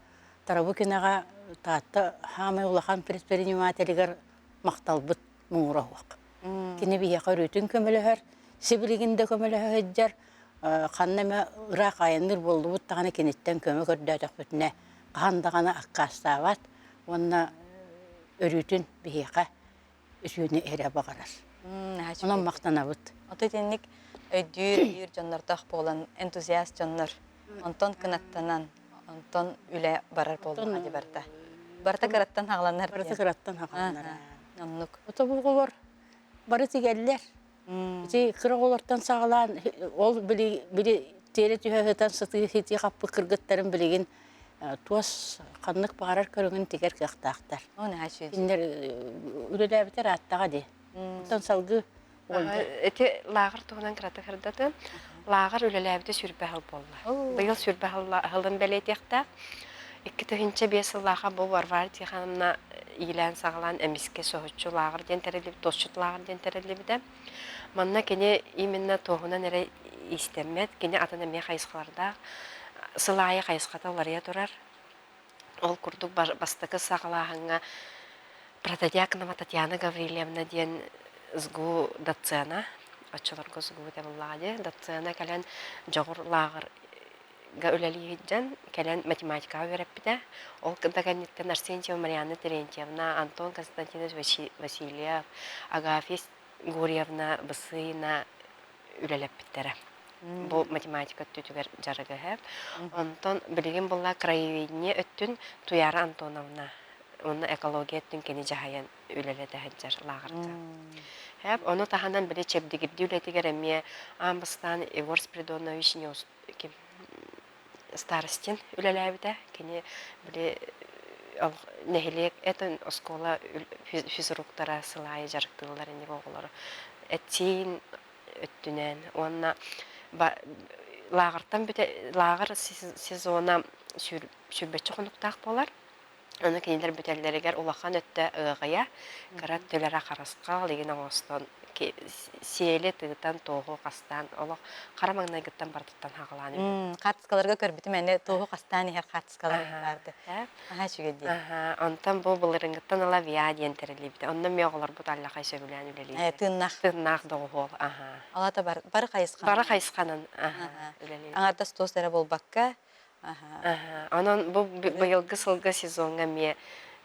Тарабукинага таатта хамай улахан предпринимательгер макталбыт муңура хуак. Kini bihe qarütün kömülühөр, sibiliginde kömülühör, qannama ırak ayanır boldu, bu tağını kinitten kömü gördüdük bütüne. Qandağına akkastağat, onna örütün biheqa üsüyünü ere bağırar. Ondan maqtana bud. Oto tennik öydür jonnardaq bolan entuziyast jonnar. Onton kınattanan, onton üle barar boldu hadi barta. Barta karattan hağlanlar. Barıtı kırattan haqanlar. Nonnuk. Oto bu olur, barıtı geldiler. Bizi kırık olardan sağlan, ol bili teri tühöhüten sıtı hiti kapı kırgıtların biligin tuas kanlık bağırar körüngün teker kıqtaqtar. O ne haşu? İnler ürele biter attağa di. Ondan salgı oldu. Эти лагыр туһунан кырата кырдатын. Лагыр үлеләбите сүрбә хыл болла. Быйыл сүрбә хылын белетекта. 2005 сыллаха бу варвар тиханна илән саглан эмиске сохучу лагыр ден терелип, тосчут лагыр ден терелип дә. Манна кене именно тоһунан эре истемет, кене атына ме хайскларда сылайы хайскаталарыя турар. Ол курдук бастыкы саглаһыңа Протодиаконова Татьяна Гаврилевна ден сгу доцена, очолорго сгу тебалладе, доцена кален жогур лагыр га үлелиһиджен, кален математика öğretpide. Ол кыдагенниттен Арсентьева Марьяна Терентьевна, Антон Константинович Васильев, Агафья Гурьевна Бысыйна үлелеппиттере. Бу математика түтүгер жарыгы хеп. Антон билигин булла краеведение өттүн Туяра Антоновна. Оны экология түн кені жахаян үлеледі әджар лағырды. Хәп, оны таханан біле чепдігірді үлетігер әме Амбыстан Егор Спиридонович старостин үлеләбіді. Кені біле нәхілек әтін оскола физруктара сылайы жарықтығылар әне болғылары. Әттейін өттінен. Онына лағыр сезона сүрбетші құнықтақ болар. Аны кинилер бүтәлләргә улахан өттә ыгыя, карат төләрә харасқа леген аңостан сиеле тыгытан тоғы қастан, олық қарамаңнай гыттан бартыттан хағыланы. Қатысқаларға көрбіті мәне тоғы қастан ехер қатысқалар барды. Аха шүгеді. Онтан бұл бұлырыңғыттан ала вия дейін тәрелейбді. Ондан меғылар бұд аллақай сөбілән үлелейді. Тыннақ. Тыннақ доғы ол. Алата бары қайысқан. Бары қайысқанын үлелейді. Аңарда стосары бол баққа. Онан бұл бұйылғы сылғы сезонға ме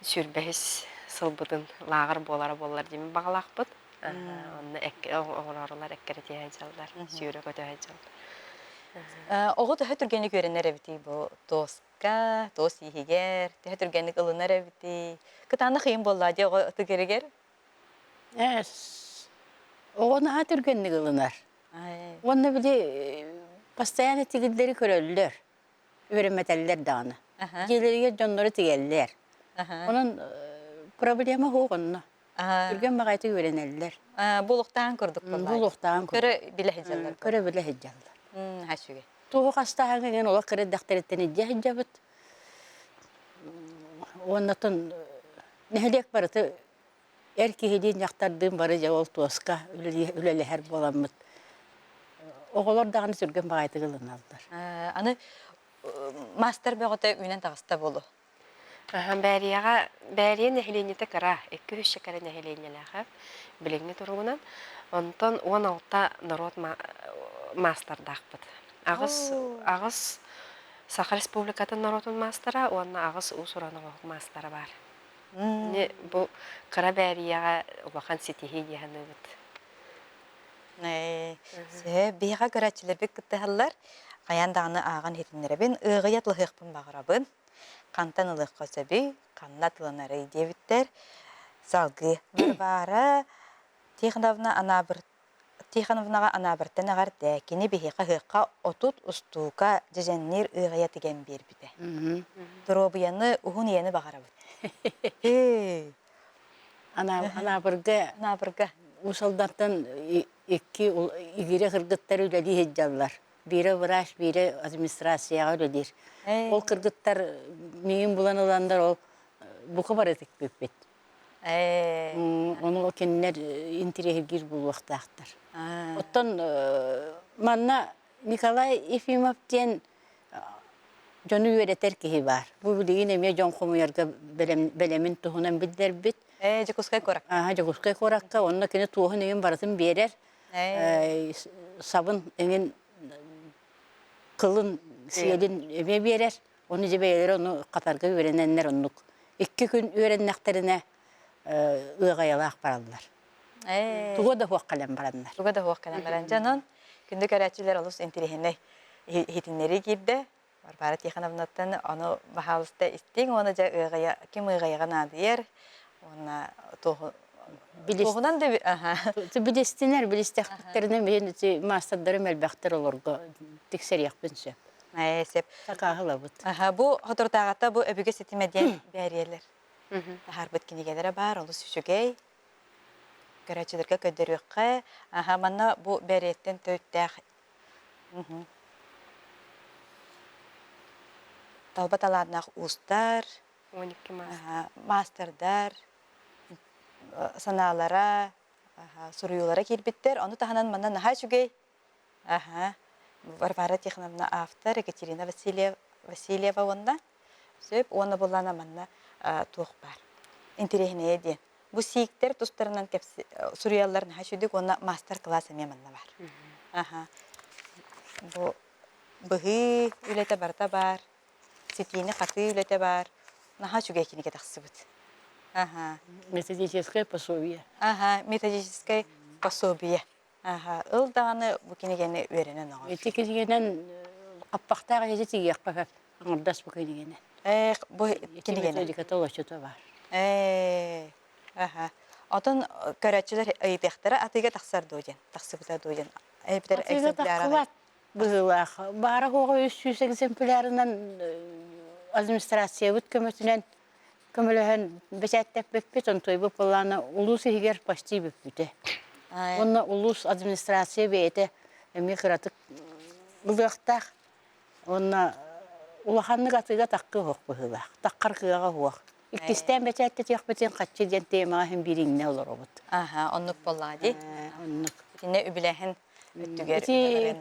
сүрбәхіс сылбыдың лағыр болар деймін бағалақ бұд. Оны оғырарылар әккері тейі жалдар, сүйірі көті жалдар. Оғы түхі түргені көрінер әбіті бұл тоска, тос егер, түхі түргені ылынар әбіті. Күтаны қиын болла де оғы түгерігер? Оғыны түргені ылынар. Оны біле постоянно тегілдері көрелілер. Öğrenmeteliler dağını. Gelirge jonları tigeller. Onun problemi hoğunna. Ülgen bağaytı öğrenirler. Buluqtan kurduk bunlar. Buluqtan kurduk. Köre bile hecceller. Köre bile hecceller. Haşuge. Tuğu hastahanga gen ola kırı daktaretten heccebbet. Ondan nehelek barıtı erkeğiliğin yaktardığım barı javol tuğaska üleli her bolamıt. Oğular dağını sürgen bağaytı kılın aldılar. Anı master beğote ünen tağısta bolu. Бәрия нәһиленете кара, 200 шекара нәһиленеләһә, билеңне тургунан, онтон 16 народ мастер-дахпыт. Агыс Саха Республикатын народун мастера, онна агыс усураның мастера бар. Не бу кара бәрияга вахан ситихи дигәнне бит. Бейға көрәтчілер бек күттіғалар, қаяндағыны аған хетінлеребін, ұғыятлы хықпын бағырабын, қантан ұлық қосөбі, қаннат ұлынары дебіттер, салғы бір бары, Тихановнаға анабырттан ағар дәкені бейға хыққа отут ұстуға жезеннер ұғыят еген бер біді. Дұробияны ұғын ені бағырабын. Анабырға Усалдартан iki igire kırgıtlar öyle heccalar. Biri vraş, biri administrasiya öyledir. O kırgıtlar mühim bulanılanlar o bu kadar etik büyük. Onu o kendiler intirehir bu vaktaktır. Ottan manna Nikolay Efimov diyen Canı öğretir ki var. Bu bildiğin emiye can komuyarga belemin tohunan bildir bit. Жекускай корак. Жогускай коракка, онна кини туохун еген баратын берер. Сабын еген кылын сиелин эме берер. Onu жебейлер, onu қатарға öğrenenler onluk. 2 gün öğrenenlerine ığayalaq barallar. Tuğa da huaq kalan baranlar. Tuğa da huaq kalan baran. Canan, күндү көрәчилер олус интерехине хитиннери кирде. Барбара Тихановнаттан onu бахалыста истең, onu жа ığaya, ким ığаяған адыер. Оны тоғынан да... Білестінер, білестіқтеріне мен мастардарым әлбәқтер оларға тексерияқ бінсі. Сеп. Сақағыла бұд. Бу хотортағатта бу өбіге сетімеден бәрелер. Тахар бұд кенегелері бар, олыс үшігей. Көрәчілерге көддіріққа. Манна бу бәреттен төттәқ. Талбаталарнақ ұстар, 12 мастердар, саналара, сұруюлара келбеттер. Оны тағынан манна наға үшігей. Варвара Тихоновна автор, Екатерина Васильева онна. Сөп, оны болана манна туық бар. Интерехіне еден. Бұ сейіктер тұстарынан сұруяларын хашудық, оны мастер-класс әме манна бар. Бұ бұғы үлеті барда бар, сетейіні қаты үлеті бар. Наға жүге екенеге тақсы бұд. Методическое пособие. Методическое пособие. Ылдағаны бұл кенегені өренен оғыр. Эти кенегенен қаппақтағы ежі тегек қағап, аңырдас бұл кенегенен. Бұл кенегені? Методиката олашыты бар. Отын көрәтшілер ұйдықтары атыға тақсар дойден, тақсы бұта дойден. Атыға таққылат бұғылақ. Бары қоғы 300 экземплярынан администрация бұд көмітінен көміліген бәсәттәп бөппет, он той бұп боланы ұлысы егер пашти бөппеті. Онна улус администрация бейті әме қыратық ұлықтақ. Онна улаханны қатыға таққы хоқ бұғылақ, таққар қыға хоқ. Иккістен бәтәтті тек бәтен қатшы ден темаға хем біріңіне олар обыд. Оннық болады. Оннық. Кіне үбіләхін өттігер.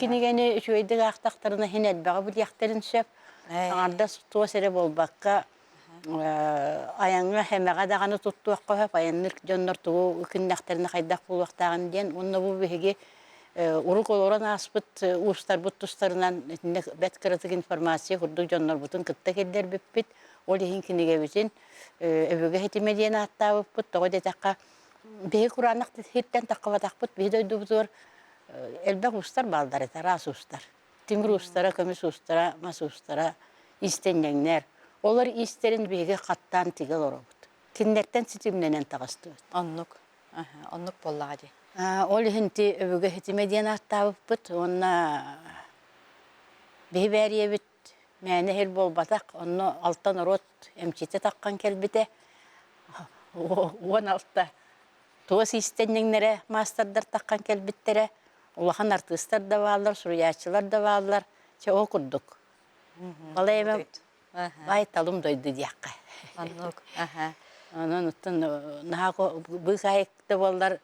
Кенегені үшөйдігі ақтақтарына хен әлбәға бұд яқтарын сөп. Аңарда тұға сәрі болбаққа аяңға хәмәға дағаны тұттуақ қойып, аяңныр жоннар тұғы үкіннәқтеріне қайдақ болуақтағын ден, онына бұл бейге ұрық олоран аспыт, ұстар бұт тұстарынан бәт кіратық информация құрдық жоннар бұтын күтті келдер біппет, ол ехін кенеге бізін өбіге хетімеден аттау бұт, тоғы детаққа бейге құранық хеттен таққыва тақпыт, бейді өйді бұтыр әлбәқ ұстар балдар етар, ас ұстар. Тимір ұстара, көміс ұстара, мас ұстара, истеннеңнер. Олар истерин беге қаттан тегел оробут. Киндерттен ситимненен тағысты. Оннук боллағады. Ол хинти өбіге хитимеден аттабып бұд, онна бейбәрие біт, мәні хел бол батақ, онна алтан орот әмчеті таққан келбіте. 16 туғыс истеннеңнері мастардар таққан келбіттері, олақан артыстар да бағалар, сұруячылар да бағалар, че о күрдік. Бала емем бай талым дойды дияққа. Оннук. Онын ұттын нағағы бұқ айықты болдар,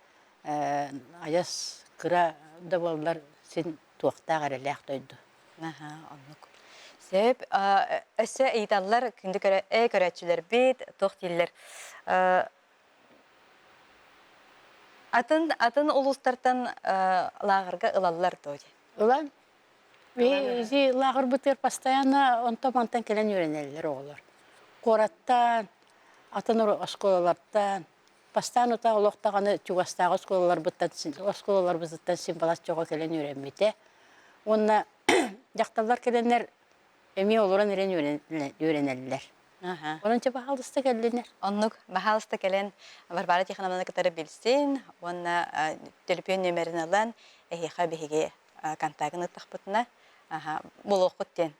аяс кыра да болдар, сен туақтақ әреләқ дойды. Оннук. Сөп, өсі ейталар күнді көрәтшілер бейт, тоқ дейлер. Атын ұлыстартан лағырға ылалар дойды. Улан? Вези лағыр бұтыр постоянно онтамантан келен үйренелер оғылар. Қораттан, атын осколалардан, постоянно та олықтағаны чуғастағы осколалар бұттан симбалас жоға келен үйренмейді. Онна жақталар келенер әме олыран үйренелер. Онынча бағалысты келенер. Оннук, бағалысты келен Варвара Тихоновна кітары білсін, онна телефон нөмерін алан, әйеға бейге контагын ұттақ бұтына, бұл оқыттен.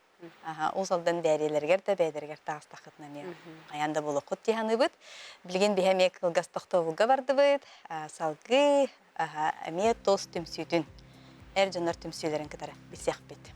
Ол салдан бәрелергер де бәдергер тағыстақ құтына мен. Аянда бұл оқыт дейханы бұд. Білген бейхеме қылғастықта ұлға барды бұд. Салғы, әме тоз түмсүйдің. Әр жонар түмсүйлерін кітары бісеқ бет.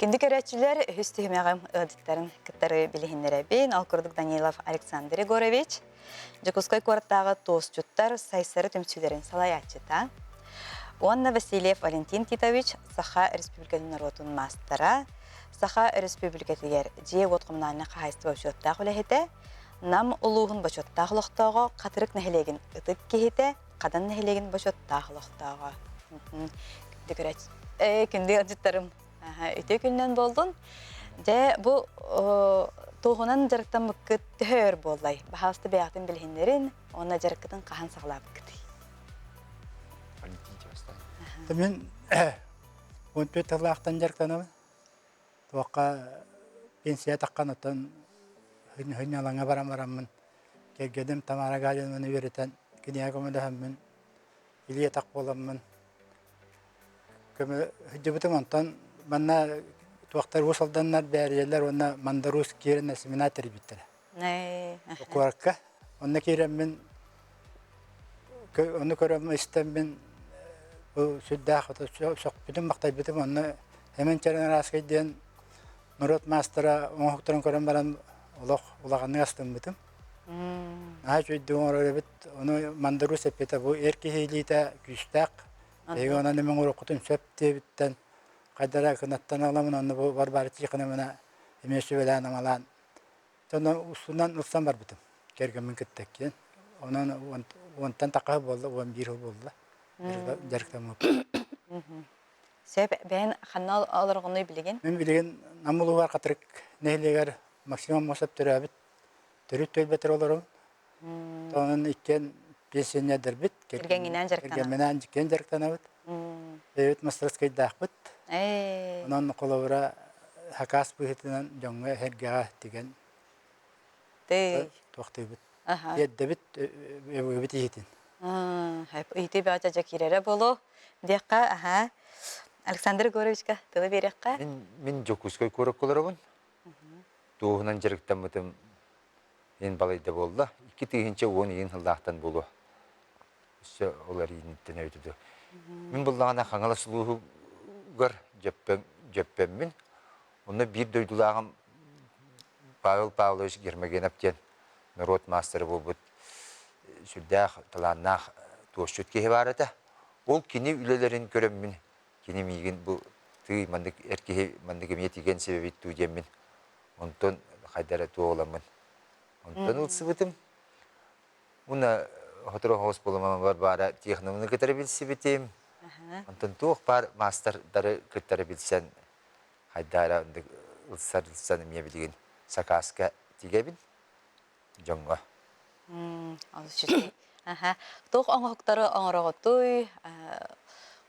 Кинди көрәтчілер үстігімеғім ұдыттарын кіттары білігінлері бен Алкурдық Данилов Александр Егорович, Жакускай қорттағы тоғызчуттар сайсары түмсілерін салай атчыта. Уанна Васильев Валентин Титович Саха Республикатын народын мастера, Саха Республикатығер жие отқымнаны қағайсты баушуаттағы үләхеті, нам ұлуғын башуаттағы лұқтауға қатырық нәхелеген ұтық кейті, қадан нәхелеген башуаттағы лұқтауға. Күнді ұдыттарым өте күннен болдың. Де бұл тоғынан жарықтан мұққыт төхөр болай. Бағалысты бәяқтың білгендерін, оны жарықтың қахан сағылап күті. Мен 14 жылақтан жарықтанамын. Тоққа пенсия таққан оттан хүнне алаңа барам-барамын. Кергедім Тамара Галинованы беретен кенеғымыдағымын. Илия тақ боламын. Хүджібітім онтан манна туақтар ұсалданнар бәрелер, онна мандарус керін семинатор біттірі. Оқуарыққа. Онна керен мен, оны көрім істен мен сүддақ, соқ бүтін бақтай бітім, онна hemen çaren raskayden Nurot Master'a oğukturun körün baran ulağanı astım bitim. Aha çoğu oraya bit onu mandaru sepete bu erki heylite güçtak. Ege ona nemen orukutun söpte bitten kadara kınattan alamın onu bu barbariti yıkınımına emesi velen amalan. Sonra usundan ılsan var bitim. Kergemin kittekken. Onun ondan takahı boldu, on bir yıl boldu. Jarıktan mı? Ben kanal alırğını bilgin. Ben bilgin namulu var katırık nehleger maksimum mosap türabit. Türüt tölbetir olurum. Onun ikken pensiyonerdir bit. Kirgenginen jarıktan. Kirgenginen jarıktan abit. Evet mastraskay dağbit. Onun kolavura hakas buhitinden jonga hergağa digen. Toxtay bit. Yedde bit bit yitin. Hep ihti bir açacak kirere bolu. Diyekka aha. Александр Егоровичка, тылы берекка? Мен Жокускай көріп коларабын. Туғынан жарықтан мұтым ең балайды болды. 2 тегінші 10 ең хылдақтан болу. Үсі олар енеттен өтіді. Мен бұлдағана қаңала сұлуғы ғыр жөппен мен. Оны бір дөйділағым Павел Павлович Гермоген аптен народ мастері болбыд. Сүрдәқ, таланнақ туғыз жүткеге бар еді. Ол кені үлелерін көрем мен. Kini migin bu tüy mandık erkeği mandık emniyetigen sebebi tüycemin. Ondan kaydara tuğulamın. Ondan ulsıbıtım. Buna hatırı hoş bulunmam var bara teknomunu kıtarabilsi bitim. Ondan tuğ par masterları kıtarabilsen kaydara ulsarılsan emniyebilgin sakaska tigebin. Jonga. Alışık. Tuğ anğıqtarı anğırağıtıy.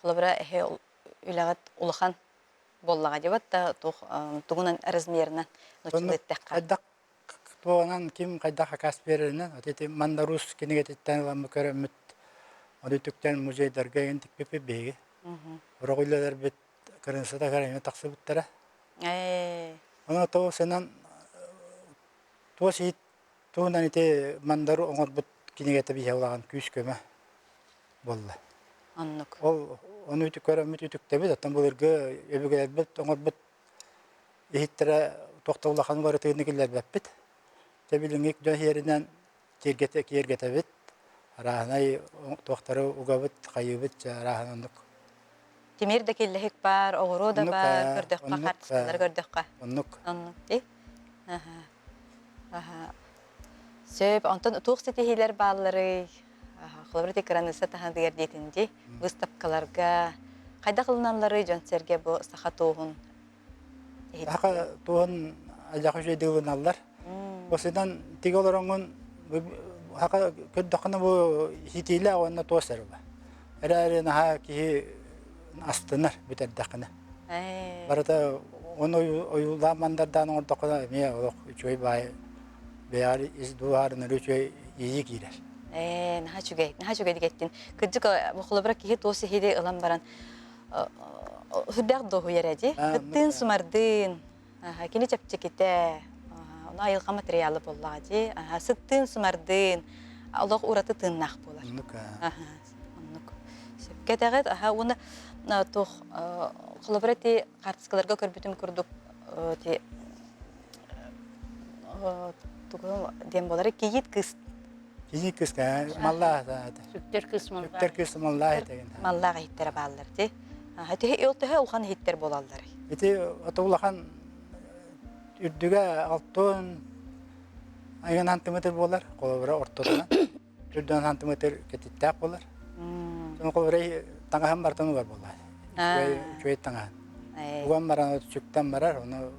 Olabra Ülagat ulahan bollağa debat da tuğunan razmerinden nöçülеттəqqa. Qaydaq tuğunan kim qaydaq hakas bererinden, öteti mandarus kenegetetten olanmı köremmet. Onu tükten muzeydarga yendik pepe begi. Orağıylalar bit kırınsada karayına taqsı bittara. Ona tuğu senan tuğu seyit tuğunan ite mandaru oңor bit kenegete bir olağan küs köme bolla. Anlık. Onu ütük köremmet ütük de bit, atan bulurga öbügeler bit, oңor bit ehittere toqta ulağan var tığınıgiller bit. Tebilin ilk dön yerinden kergete bit. Rahanay toqtarı uga bit, kayı bit, rahanandık. Timir de kellehik bar, oğru da bar, gördükqa, qartısılar gördükqa. Onluk. Onluk, değil? Söp, ondan tuğ setihiler bağları, Xılabırı tekranısa tahan diğer deytinci, выставкаларга, qayda qılınanları jönserge bu saha tuğun? Haqa tuğun ajaqı şey dığın allar. Osadan tig olaranın haqa köddaqını bu hitiyle ona tuğsar ba. Erari naha ki astınar biterdaqını. Barada onu oyulamandardan ordaqına miya oluq çoy bay beyar iz duvarını rüçöy iyi girer. Naha çügey dikettin. Kıcık bu xılabıra ki tosi hede ılan baran hüddaq doğu yereci. Hıttın sumardın. Kini çapçık ite. Ona ayılqa materyali bollağacı. Sıttın sumardın. Allah uğratı tığınnaq bolar. Onluk. Onluk. Ketağıt, ona toq холобра ти картскаларга көрбүтүм курдук ти дем болары кейит кыз Кини кыска малла да. Сүктер кысмал. Сүктер кыс малла деген. маллага хиттер баалар ти. Хати елтеhe улхан хиттер болалар. Ити отулахан үрдүгө алтын айган сантиметр болар, колобра ортосунан. Үрдөн сантиметр кетиттак болар. Сону колобра таңахан бартаны бар болар. Чөй таңахан. Уган баран сүктен барар, оны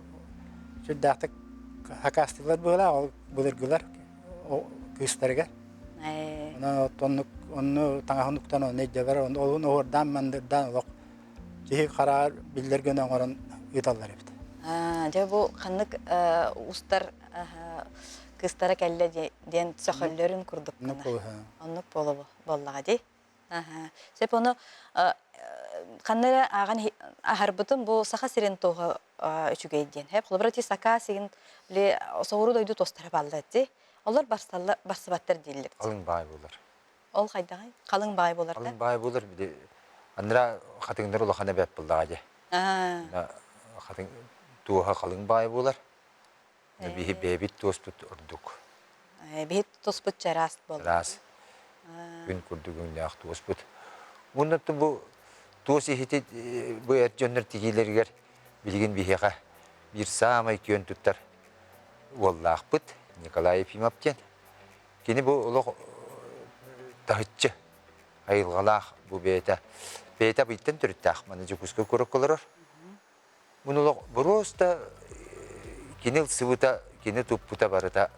сүддактык хакастылар була, ол булыргылар, кыстарга. Onu tangahınlıktan o ne de var, onu oradan mandırdan olak. Cihi karar bildirgen oran yıdallar hepti. Же bu kanlık ustar kızlara kelle den söküllerin kurduk. Onluk bolu bollağa di. Sep onu kanlara ağan aharbıtın bu saha siren toğa üçügeyden. Hep kolaborati saka sigin bile soğuru doydu tostara balladı. Onlar barsıbatlar değiller. Kalın bay bolar. Ol kaydağı kalın bay bolar da. Kalın bay bolar bir de andra katınlar ulakana bep buldağı. Katın tuha kalın bay bolar. Bir bebit tosput orduk. Bebit tosput çarast bol. Ras. Gün kurduğun yak tosput. Bundan bu tosi hiti bu ercanlar tigilerger bilgin bihiqa bir samay kön tutar. Vallahi put Nikolay Efimapken. Kini bu olaq tahıtçı. Ayılğalaq bu beta. Beta bitten türüttaq. Manıcı kuska kurakılar. Bunu olaq burosta kini sıvıta, kini tupputa barıta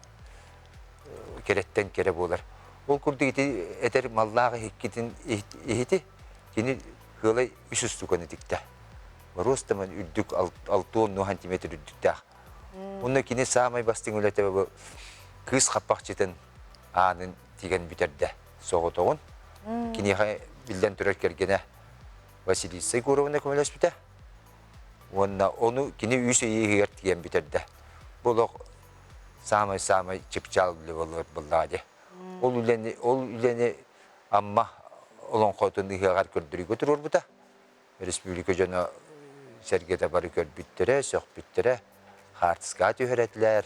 keretten kere bolar. Ol kurdu giti eder mallağı hikkitin ihiti. Kini hılay üsüstü konetikte. Burosta man üddük 6-10 santimetre üddüktaq. Onu kini samay bastın ülete bu kız kapakçıdan anın tigen biterdi soğutuğun. Kini bilden türerkergene Vasiliy Saygurov'una kumulaş biter. Onu kini üsü iyi hiyertigen biterdi. Buluk samay çıpçal bile olur bulladı. Ol üleni amma olan kotunu hiyar kördürü götürür bu da. Respublika jana sergede barı kör bittire, soğ bittire. Hartska tüheretler,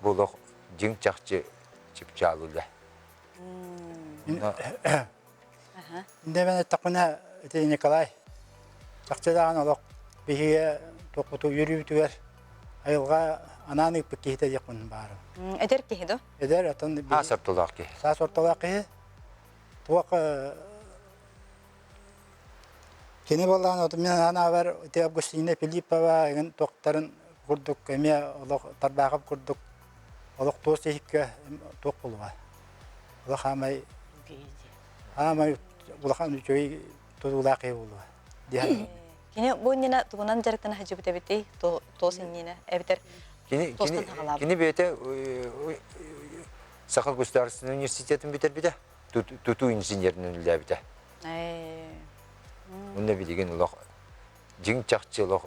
buluk cink çakçı çıpçalılar. Inde ben takına Nikolay. Çakçıdan olak bihiye tokutu yürüyütüver. Ayılga ananı pekihte yakın var. Eder ki do? Eder atan Ha sortulak ki. Sağ sortulak ki. Tuak kini bolan otu men ana var te Agustina Filipova gen doktorun kurduk eme olak tarbaqıp kurduk. Olak tosi hikke tok bulwa. Olak hamay ulakan çoy tuzulaqı bulwa. Dihan. Kini bu nina tugunan jaraktan hacı bitebiti to sinina evter. Kini bete Sakal Gustafsson Üniversitesi'nin biter bir de tutu injinerinin ünlü bir de. Onu bilgin olak cink çakçı olak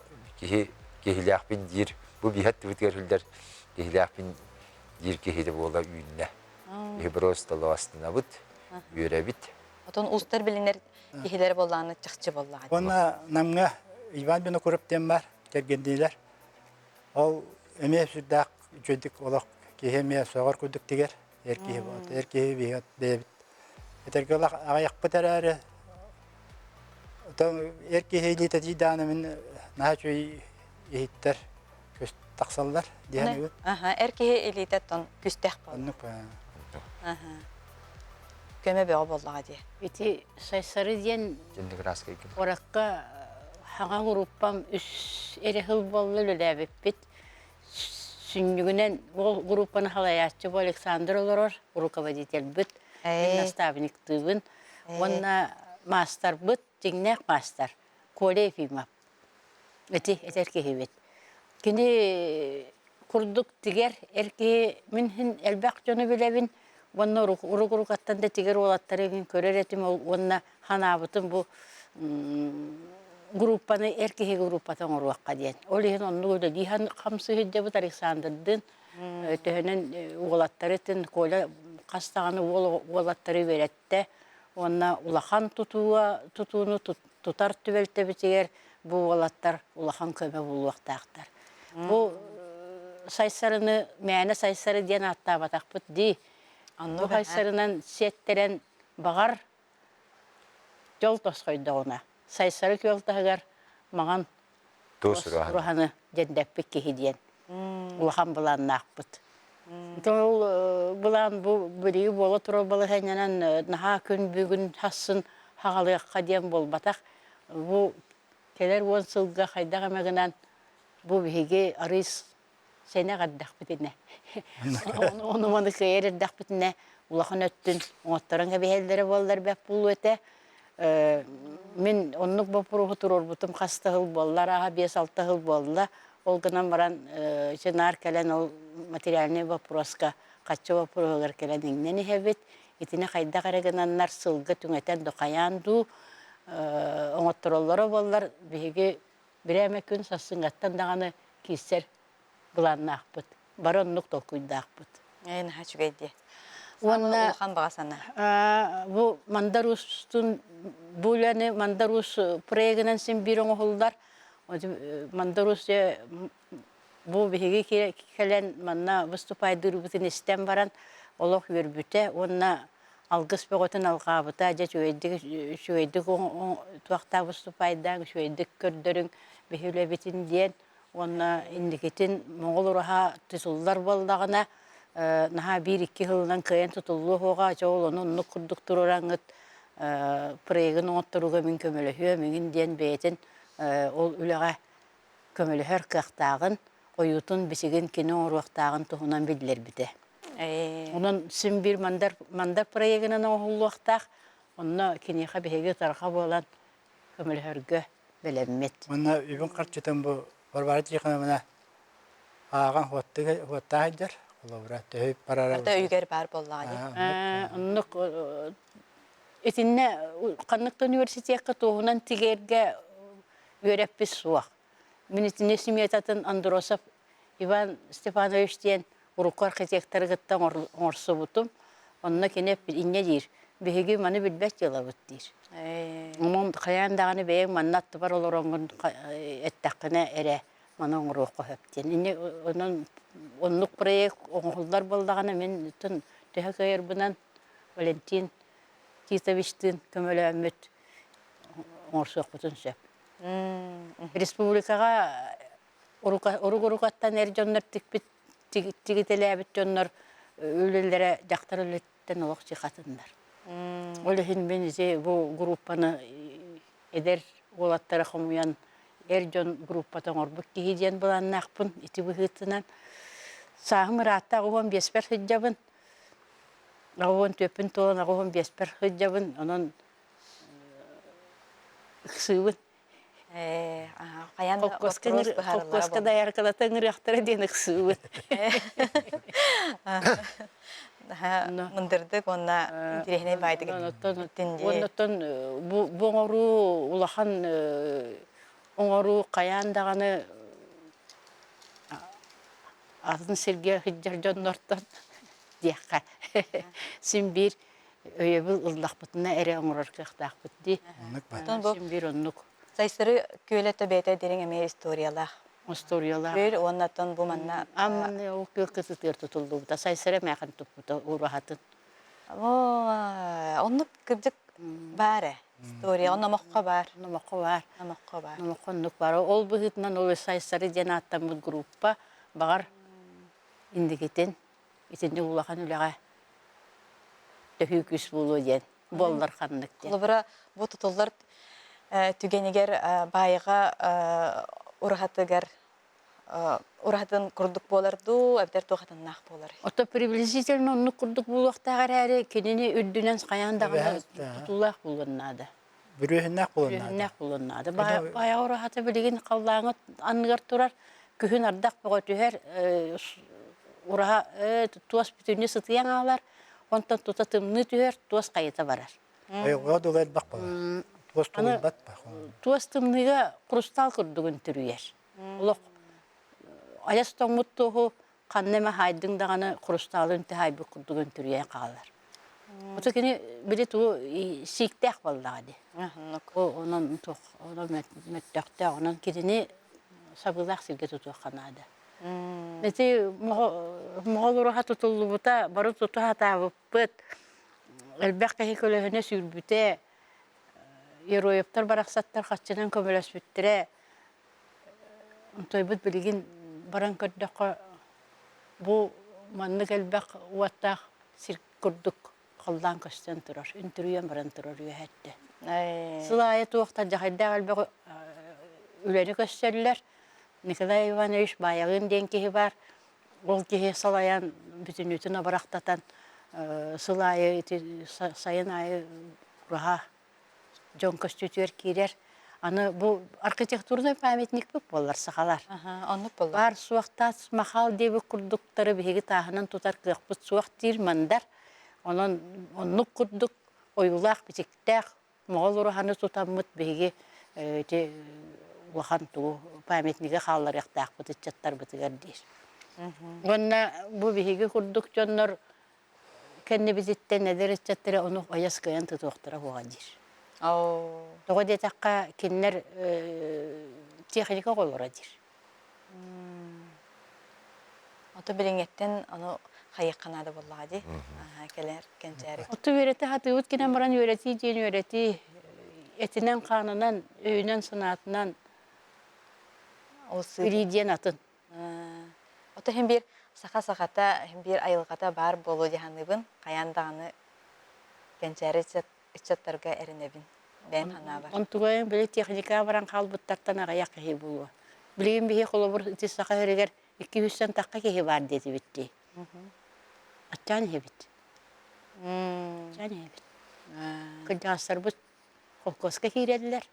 kehilyak bin dir bu bihat bitkerler kehilyak bin dir kehide bu ola ünlü. Hebrosta lastına bit yöre bit. Oton ustar bilinler kehiler bollanı çakçı bolladı. Ona namga Ivan beni kurup dem var tergendiler. O eme südak çocuk olak kehemeye soğar kuduk diger. Erkeği bihat bebit. Yeterki olak ayak biterari. Oton erkeği lite cidana min naçoy ehitter köst taksallar diyen evet. Erkeği eliteton küstek bol. Onu Köme be bolladı. Iti saysarı diyen Cendik raskı ikin. orakka hağa gruppam üs erehil bollu lülebip Sünnügünen o gruppanı halayatçı bu Aleksandr olurur, rukovodитель bit, nastavnik tıbın, onna master bit, cingnek master, Kolya Efimap. Eterkehi bit. Kini kurduk tiger, erkeği minhin elbaq jonu bilebin, onna uruk-urukattan da tiger olattarıgın körer etim, onna hanabıtın bu gruppanı erkeği gruppatan orwaqqa diyen. Olihin onu da dihan kamsı hüdde bu Aleksandr'dın ötehenen oğlattarıtın kola kastağını oğlattarı verette. Ona ulahan tutuğunu tutar tüvelte bitiger бу олаттар улахан көмө булуактаактар. Бу сайсарыны мәне сайсары ден аттабатакпыт ди. Бу сайсарынан сеттерен багар жол тоскойдогуна. Сайсары көлтагар маган руханы дендеппик кихиден. Улахан буланнакпыт. Тол булан бу бири бола тура бала ханянан наха күн бүгүн хасын хагалыкка дем болбатак. Бу келер он сылга хайдага мегенан бу биге арыс сене гаддак битине. Оны маны кайыр дак битине улахан өттүн оттарга бехелдери болдар беп бул өте. Мен оннук бопуру турор бутум хастагыл боллар, ага 5-6 жыл болла. Ол гынан баран жинар келен ол материальный вопроска качча вопросар келен иңнени хебит. Итине хайда карагананнар сылга түңетен докаянду оңоттороллары боллар. Биге биреме күн сасынгаттан даганы кисер буланнакпыт. Бароннук толкуйдакпыт. Эн хачугайди. Уонна Улахан багасана. бу мандарустун буланы мандарус проегинен син бир оңолдар. Мандарус бу биге келен манна выступайдыр бутын истем баран олох үрбүтэ онна алгыс бөгөтөн алгабыта же чөйдик туакта выступайдан чөйдик көрдөрүң бихиле битин диен онна индикетин моңолураха тысулдар болдагына наха 1-2 жылдан кыйын тутулуга жолону нукурдук турураңыт проегин отторуга мен көмөлөһө мен диен бетин ол үлеге көмөлөһөр кактагын оютун бисигин кино оруактагын тухунан билдилер бите. Онун син бир мандар проегинен оһулуактак онна кинеха беге тарха болан көмөлөһөргө белеммет. Мына ибин карчытын бу барбары тикана мына аган хоттагыдар. Олора төйп парара. Арта үйгер бар боллагы. Оннук этинне Каннык университетке тугунан тигерге өреппис суак. Минитине Сметатын Андросов Иван Степанович ден урукку архитектор гыттан орсу бутум. Онна кенеп инне дир. Беги маны билбет жылабыт дир. Мон каяндаганы бег маннатты бар олороңун эттакына эре манын урукку хөптен. Инне оннук проект оңулдар болдаганы мен түн төһөкөр бунан Валентин Титовичтин көмөлөмөт орсук бутун сөп. Республикага урукаттан эржоннор тигителебит жоннор өлелере жактырылыттан олок чыгатындар. Олехин мен бу группаны эдер олаттары комуян эржон группатан орбук кийден буланнакпын ити быгытынан сагым ратта огон беспер хыджабын. Огон төпүн толон огон беспер хыджабын. Онон сыбын Каянда Коска да яркада таңыряқтары дені қысуы. Мындырдық, онна интерехіне байдығы. Оннаттан бұңару улахан оңару қаяндағаны атын Сергей Хиджар Жоннортан дейққа. Сен бір өйебіл ұлдақ бұтына әрі оңырар қақтақ бұтты. Сен бір оннық. Сайсыры көйле төбейті дерің әме историялақ. Историялақ. Бір оннаттан бұл манна... Амманы ол көлкісітер тұтылды бұта. Сайсыры мәқін тұп бұта ұрағатын. Оннық кірдік бәрі. История, онна моққа бар. Моққа бар. Моққа бар. Моққа оннық бар. Ол бұғытынан ол сайсыры ден аттан бұл группа бағар индикетін. Итінде ұлақан үліға төхүйкіс болу ден. Болдар қанлық ден. Құлыбыра бұл тұтылдар түгенегер байыға ұрғатыгар ұрғатын күрдік боларду, әбдер тоғатын нақ болар. Ото приблизительно онны күрдік болуақтағар әрі кенені үрдінен қаяндағына тұтулақ болуынады. Бүрүхіннақ болуынады. Бүрүхіннақ болуынады. Бая ұрғаты білеген қалдаңы анығар тұрар, күхін ардақ бұға түйер ұрға туас бүтіне сытыян алар, онтан тута тымны түйер, туас қайыта барар. Ойға дұлайд бақ болар. Туастымныга крустал курдугун түрүер. Улок аяс тоңмуттугу каннеме хайдың даганы крусталын тахайбы курдугун түрүер калар. Ото кини били туу сиктэх боллаади. Онон тух, онон мэттөхтэ, онон кидини сабылах силге тутух канада. Нэти моголураха тутуллубута, бару тутуха таабыппыт, элбэх кэхи көлөһөнө сүрбүтэ, ероептар барақсаттар қатчынан көмөлөспүттіре, онтойбыт билигин баран көрдөккө бу манны келбек уаттах сир курдук қалдан көстен турар, үнтүрүйен баран турар үйәтті. Сылайы туақтар жақайда әлбек үлені көстерлер. Николай Иванович баяғын ден кеhi бар. Ол кеhi салаян бүтін үтін абырақтатан сылайы сайын айы ұраға жон көстетер кейдер. Аны бұл архитектурный памятник бүк болар сақалар. Бар суақтас мақал дебі күрдіктары бейгі тағынан тұтар қиқпыт суақ тирмандар. Онны күрдік ойылақ бітіктәқ моғол ұрағаны тұтамыт бейгі уахан туу памятнигі қалар яқтақ бұтытчаттар бұтығар дейір. Онна бұл бейгі күрдік жоннар кәнне бізеттен әдер етчаттары оны аяс көйен тұтуқтыра оға дейір. Тоғы детаққа кеннер техника қолыра дейір. Оты біліңеттен оны қайыққанады боллады, кәлер кәнчәрі. Оты өреті хаты өткенен баран өреті дейін өреті етінен қанынан, өйінен сынатынан үрейден атын. Оты хем бір сақа-сақата, хем бір айылғата бар болу дегенібін, қаяндағаны кәнчәрі үтчаттарға әрінебін. Бән қана бар. Онтуғайын білі техника баран қалбыттартан ағаяқ кехи болуы. Білген бейі қолы бір үті сақа өрегер 200-тен таққа кехи бар деді бітті. Аттан ебіт. Аттан ебіт. Күлдағыстар бұт қолқосқа кейреділер.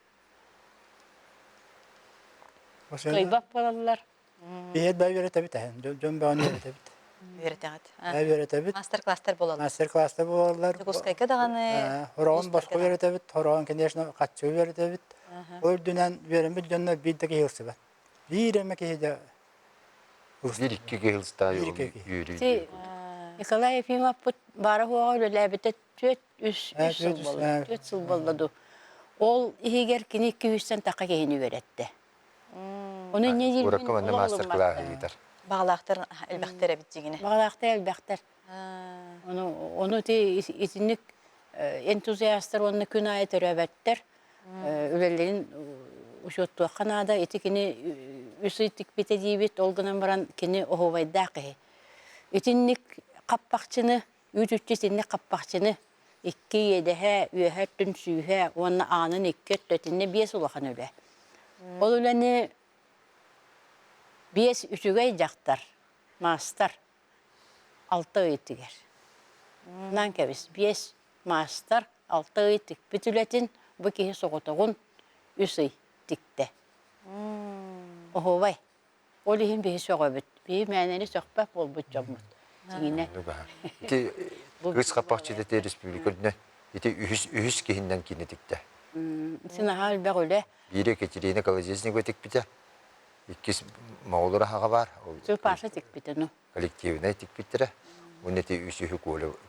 Көйбақ болалылар. Бейет бәй өреті біт, жон бәуін өреті біт. Өретеғат. Бәй өреті біт. Мастер-кластер болалар. Мастер-кластер болалар. Жүгіскайға дағаны... Хорағын башқы өреті біт, хорағын кенешіні қатшы өреті біт. Ол дүнен верім біт, жонна бейдігі елсі бәт. Бейреме кейде... Bir-iki kehilsta yürüydü. Nikolay Efimov bari huağı lәбіті 4-3 сыл болду. Ол егер кені 200-тен таққа кейіні өретті. Оны не дейін Бұраққа мәнді мастер-классы етер. Бағалақтар әлбәқтер әбіт дегені. Бағалақтар әлбәқтер. Оны етінік энтузиастар оны күн айы түрәбәттер. Өлелерін ұшуаттуа қанада еті кені үсі тікпеті дейбет олғынан баран кені оғывайда қығы. Етінік қаппақчыны, үтүттесінік қаппақчыны ikki yedehe, üyehe, tünsühe, onun anın iki tötünne biyes ulağın öyle. Ol öleni biyes üçüge jaktar, mastar, 6 öğütüger. Nan keviz, biyes mastar, 6 öğütük. Bütületin bu kihi soğutuğun üsü dikte. Oho vay. Olihin bihi soğu büt. Bihi mənəni soğbap ol büt jamut. Yine. Kız kapakçıda Respublika'da ühüs kehinden kinetikte. Sina hal böyle. Biri Katerina Kalajesnik ötek bite. İkisi Mağolura haga var. Su parça tik bite no. Kolektivine tik bitire. Onu te üsü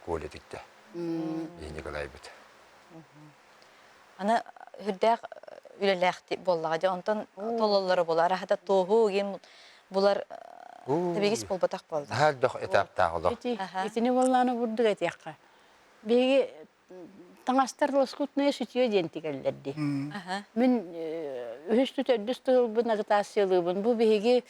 kole dikte. Yeni kalay bite. Ana hürdek ülelekti bolladı. Ondan tolları bolar. Hatta tohu gem bular Tebegis bol batak boldu. Her dok etapta oldu. İtini bollanı vurdu etiyakka. Begi tangastar loskutnaya sütüyor dentikellerdi. Min üstü tüdüstü bu nagtasyalıbın bu begi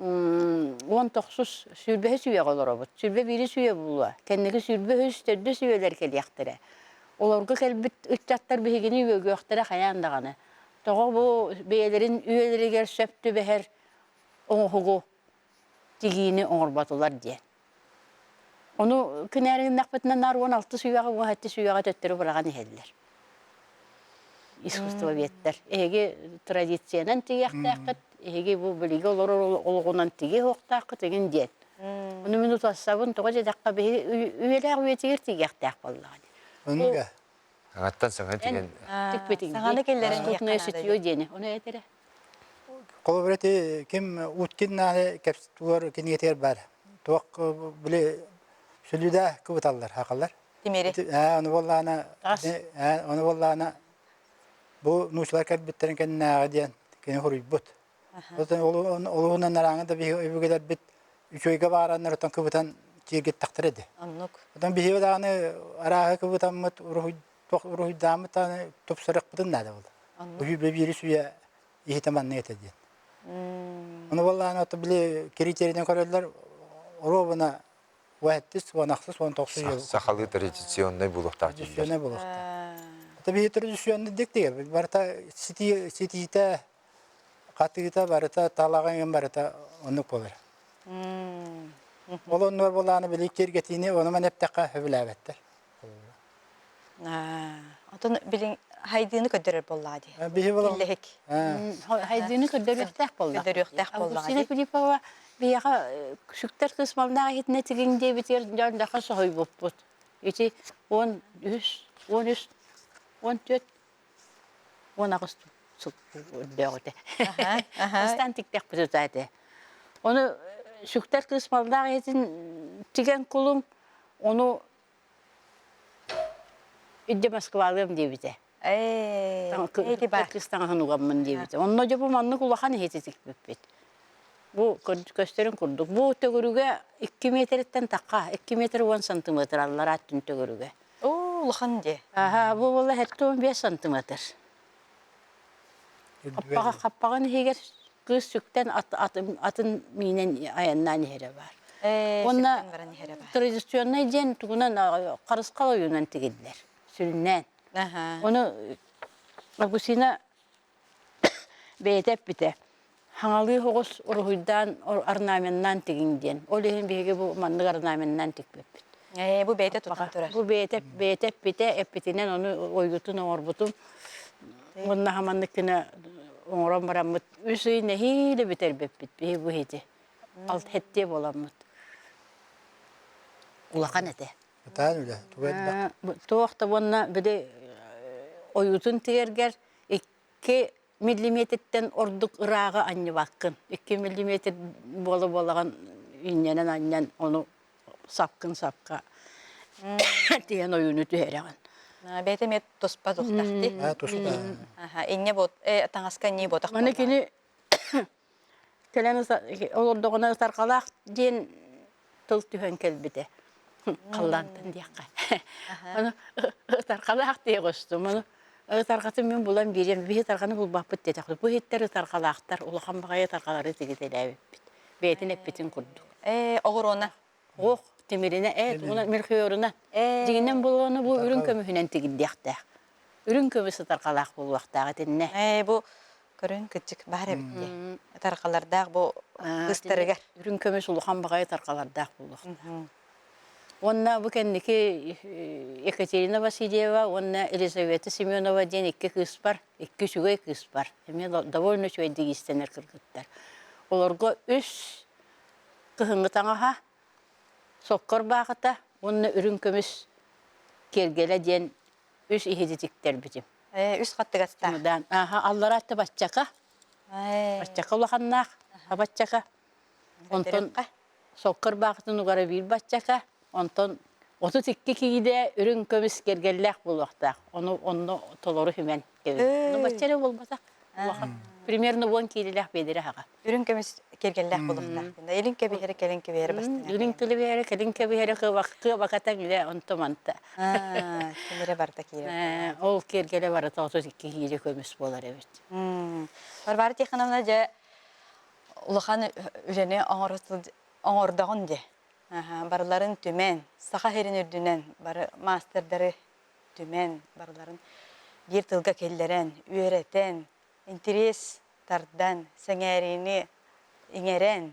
19 sürbe süye olur bu. Sürbe biri süye bulwa. Kendiki sürbe üstü süyeler keliyaktıra. Olarga kelbit üttattar begini gögöktüre hayandağını. Toğa bu beylerin üyeleri gel söptü beher oğuğu digini oğurbatılar diye. Onu künərin nakbetinden nar 16 suyağı, 17 suyağı töttürü bırağını hediler. İskustva betler. Ege tradisiyadan tiyaqtaqıt, ege bu bilgi olur olğunan tigi hoqtaqıt egin diyen. Onu minut asabın toğa jedaqqa behi üyeler üyetigir tiyaqtaq bolladı. Onu ga. Anattan sana diyen. Tikbetin. Sana kellerin Skutnaya sütüyor diyeni. Onu etere. Kolbreti kim utkinna kapstuar kinyeter bar. Toq bile sülüde kubutallar haqallar. Тимери. Onu bollana, onu bollana bu nuşlar kalbitlerin kendine diyen kene horubut. Zaten oluğundan narağında da bir kadar bit üç ayga varanlar otan kıvıtan çirgit takdir edi. Оннук. Otan bir hevdağını arağı kıvıtan mıt ruhu damı tane top sarık bıdın nada oldu. Bu bir suya iyi tamam ne eti diyen. Onu bollana otan bile kriteriden koyarlar orobuna vahettis vanaksız on toksuz yıl. Сахалы традиционный булыктар. Tradisyonel bulakta. Tabii tradisyonel dik değil. Barta sitite katıgıta barta talağın barta onu koyar. Olan nur bolanı bile kirgetini onu men hep taka hübülevettir. Отон билин хайдыны көдөрөр боллади. Bir bolan. Иллехик. Хайдыны көдөрөктәк булды. Көдөрөктәк булды. Сине Филиппова бияга шүктер кысмалда хитне тигинде битер жонда сой буппут. Ити 13, 13, 14, 19 сук дөрөтө. Остан тиктек бүтөтәде. Оны шүктер кысмалда хитин тиген кулум onu İdde Moskvalıyım diye bize. Kırgızistan hanımın diye bize. Onun acaba manlı kulakan hetetik büyük. Bu gösterin kurduk. Bu tögürüge 2 metretten takka, 2 metre 10 santimetre allar attın tögürüge. Oo, lahan diye. Aha, bu vallahi hatta 15 santimetre. Kappağın heger kız sükten atın minen ayağından here var. Onda tradisyonel jen tuğunan karıskal oyunan tigediler. Sürünen. Onu agusina beytep bite. Hangalı hoğuz oruhuydan arnamendan tiginden. Olehin bihege bu manlık arnamendan tikbep. Bu beyte tutan turar. Bu beytep bite epitinen onu oygutun orbutum. Onunla hamanlıkına oğran baramıt. Üsüyü nehiyle biter bepit. Bu hedi. Alt hette bolamıt. Ulakan ete. Tahan öyle. Tuğakta bonna bir de oyutun tigerger 2 milimetreden orduk ırağı anne bakın. 2 milimetre bola inyenen annen onu sapka diyen oyunu tühereğen. Beyte met tospa tuhtahti. Tospa. İnne bot, tangaska ni botak. Bana kini olurduğuna sarkalak diyen tıl tühen kelbide. Kallandın diyaka. Onu sarkalak diye koştum. Onu sarkatı men bulan biriyem. Bir sarkanı bul bakpıt dedik. Bu hitleri sarkalaktar. Ulakan bakaya sarkaları tigidele. Beytin hep bitin kurduk. Oğur ona. Oh, timirine, evet, ona mirkıyoruna. Diğinden bulduğunu bu ürün kömühünen tigidiyakta. Ürün kömüsü sarkalak bulvakta. Bu körün küçük bahre bitti. Tarkalarda bu kıstırıgar. Ürün kömüsü ulakan bakaya sarkalarda bulvakta. Onunla bu kendiki Ekaterina Vasilyeva, onunla Elizaveta Semyonova diyen 2 kız var, 2 şüge kız var. Hem de davolunu şöyle istenir kırgıtlar. Olarga 3 kıhıngıtan aha, sokkor bağıta, onunla ürün kömüs kergele diyen 3 ihidikler bizim. Üst kattı gazete. Aha, Allah'a attı başçaka. Başçaka ulakanlar, başçaka. Ondan sokkor bağıtın uğara bir başçaka. Ondan 32 kide ürün kömüs kergellek bulvaqta. Onu toluru hemen gelir. Onu başçara olmasa. Примерно 10 kidilek bedire haga. Ürün kömüs kergellek bulvaqta. Elin kebihere, kelin kebihere bastın. Ürün kebihere, kelin kebihere kıvakatan ile ontomanta. Kemire barda kire. O kergele var 32 kide kömüs bolar evet. Var tekhanamda ja ulakan üzerine ağırdağın de. Barıların tümen, sağa herin ürdünen, masterleri tümen, barıların bir tılga kelleren, üyereten, interes tardan, sengerini ingeren,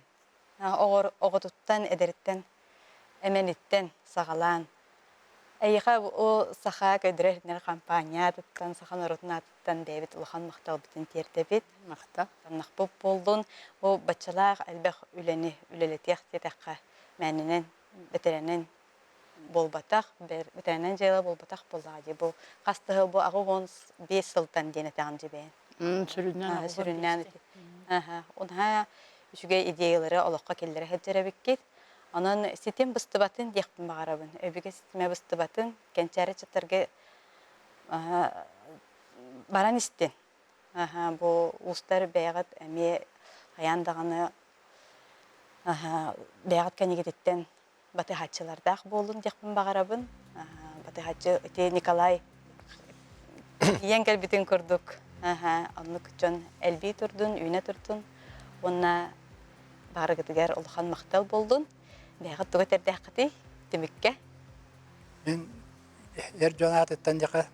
oğututtan, ederitten, emenitten, sağalan. Ayıqa o sağa ködürerler kampanya tuttan, sağa norutuna tuttan David ulakan maqtal bitin tertebit. Maqtal. Naqbop boldun, o bacılar elbaq üleni, üleletek tetakka. Мәнінен, бетеренен болбатақ, бетеренен жайлы болбатақ болады. Бұл қастығы бұл ағы 15 сылтан дене тағын жебейін. Сүріннен. Онға үшіге идеялары олыққа келдері хәджері беккет. Onun sistem bıstıbatın diyekpin bağırabın. Öbüge sisteme bıstıbatın kençeri çıtırge baran istin. Bu uluslar beygat emi hayandağını beygat kenegeditten batı haççılardağ bolun diyekpin bağırabın. Batı haççı iti Nikolay yengel bütün kurduk. Onu küçön elbi turdun, üyne turdun. Ona bağırgıdıgar olğan maqtal boldun. Beygat tuğu terdäqti tümükke. Мен жонаат еттен жака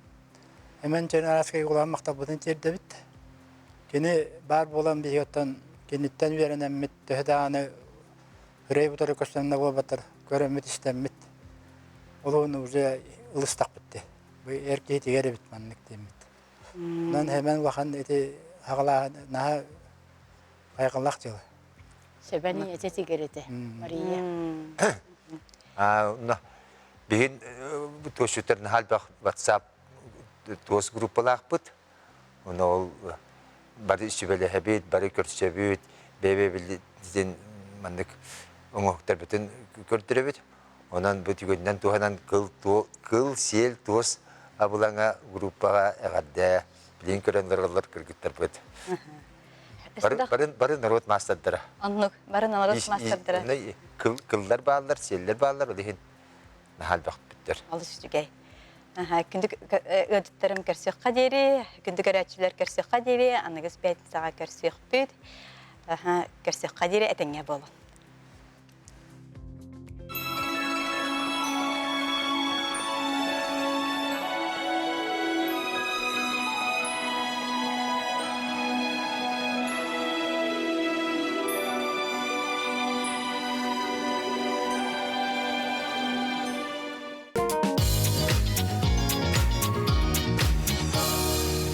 hemen jenerasyaya ulan maktabının yerde bit. Kini bar bolan bir yotan kinitten verenen mit töhdanı hürey bu tarı köstenine bu batır göremit istemit. Onu uze ılıstak bitti. Bu erkeği tigere bitmanlık demit. Ben hemen vakan eti haqla naha ayqallaq jılı. Sebeni eteti gerete. Maria. Nah, bihin bu toşutların hal bak WhatsApp dost gruplar put. Onu bari şibele habit, bari körçebüt, bebe bildiğin mandık omuhtar bütün körtürebüt. Onan bu tügünden tuhanan kıl sel dost abulanga grupa egadde bilin körenlerler kırgıtlar put. Barın narot masterdır. Anlık, barın narot masterdır. Ne kıllar bağlar, seller bağlar odihin. Nahal bak bittir. Alışıcı. Kündük ödütlerim kersiyok kaderi, kündük öğretçiler kersiyok kaderi, anıgız beyt sağa kersiyok büt. Kersiyok kaderi etenge bolun.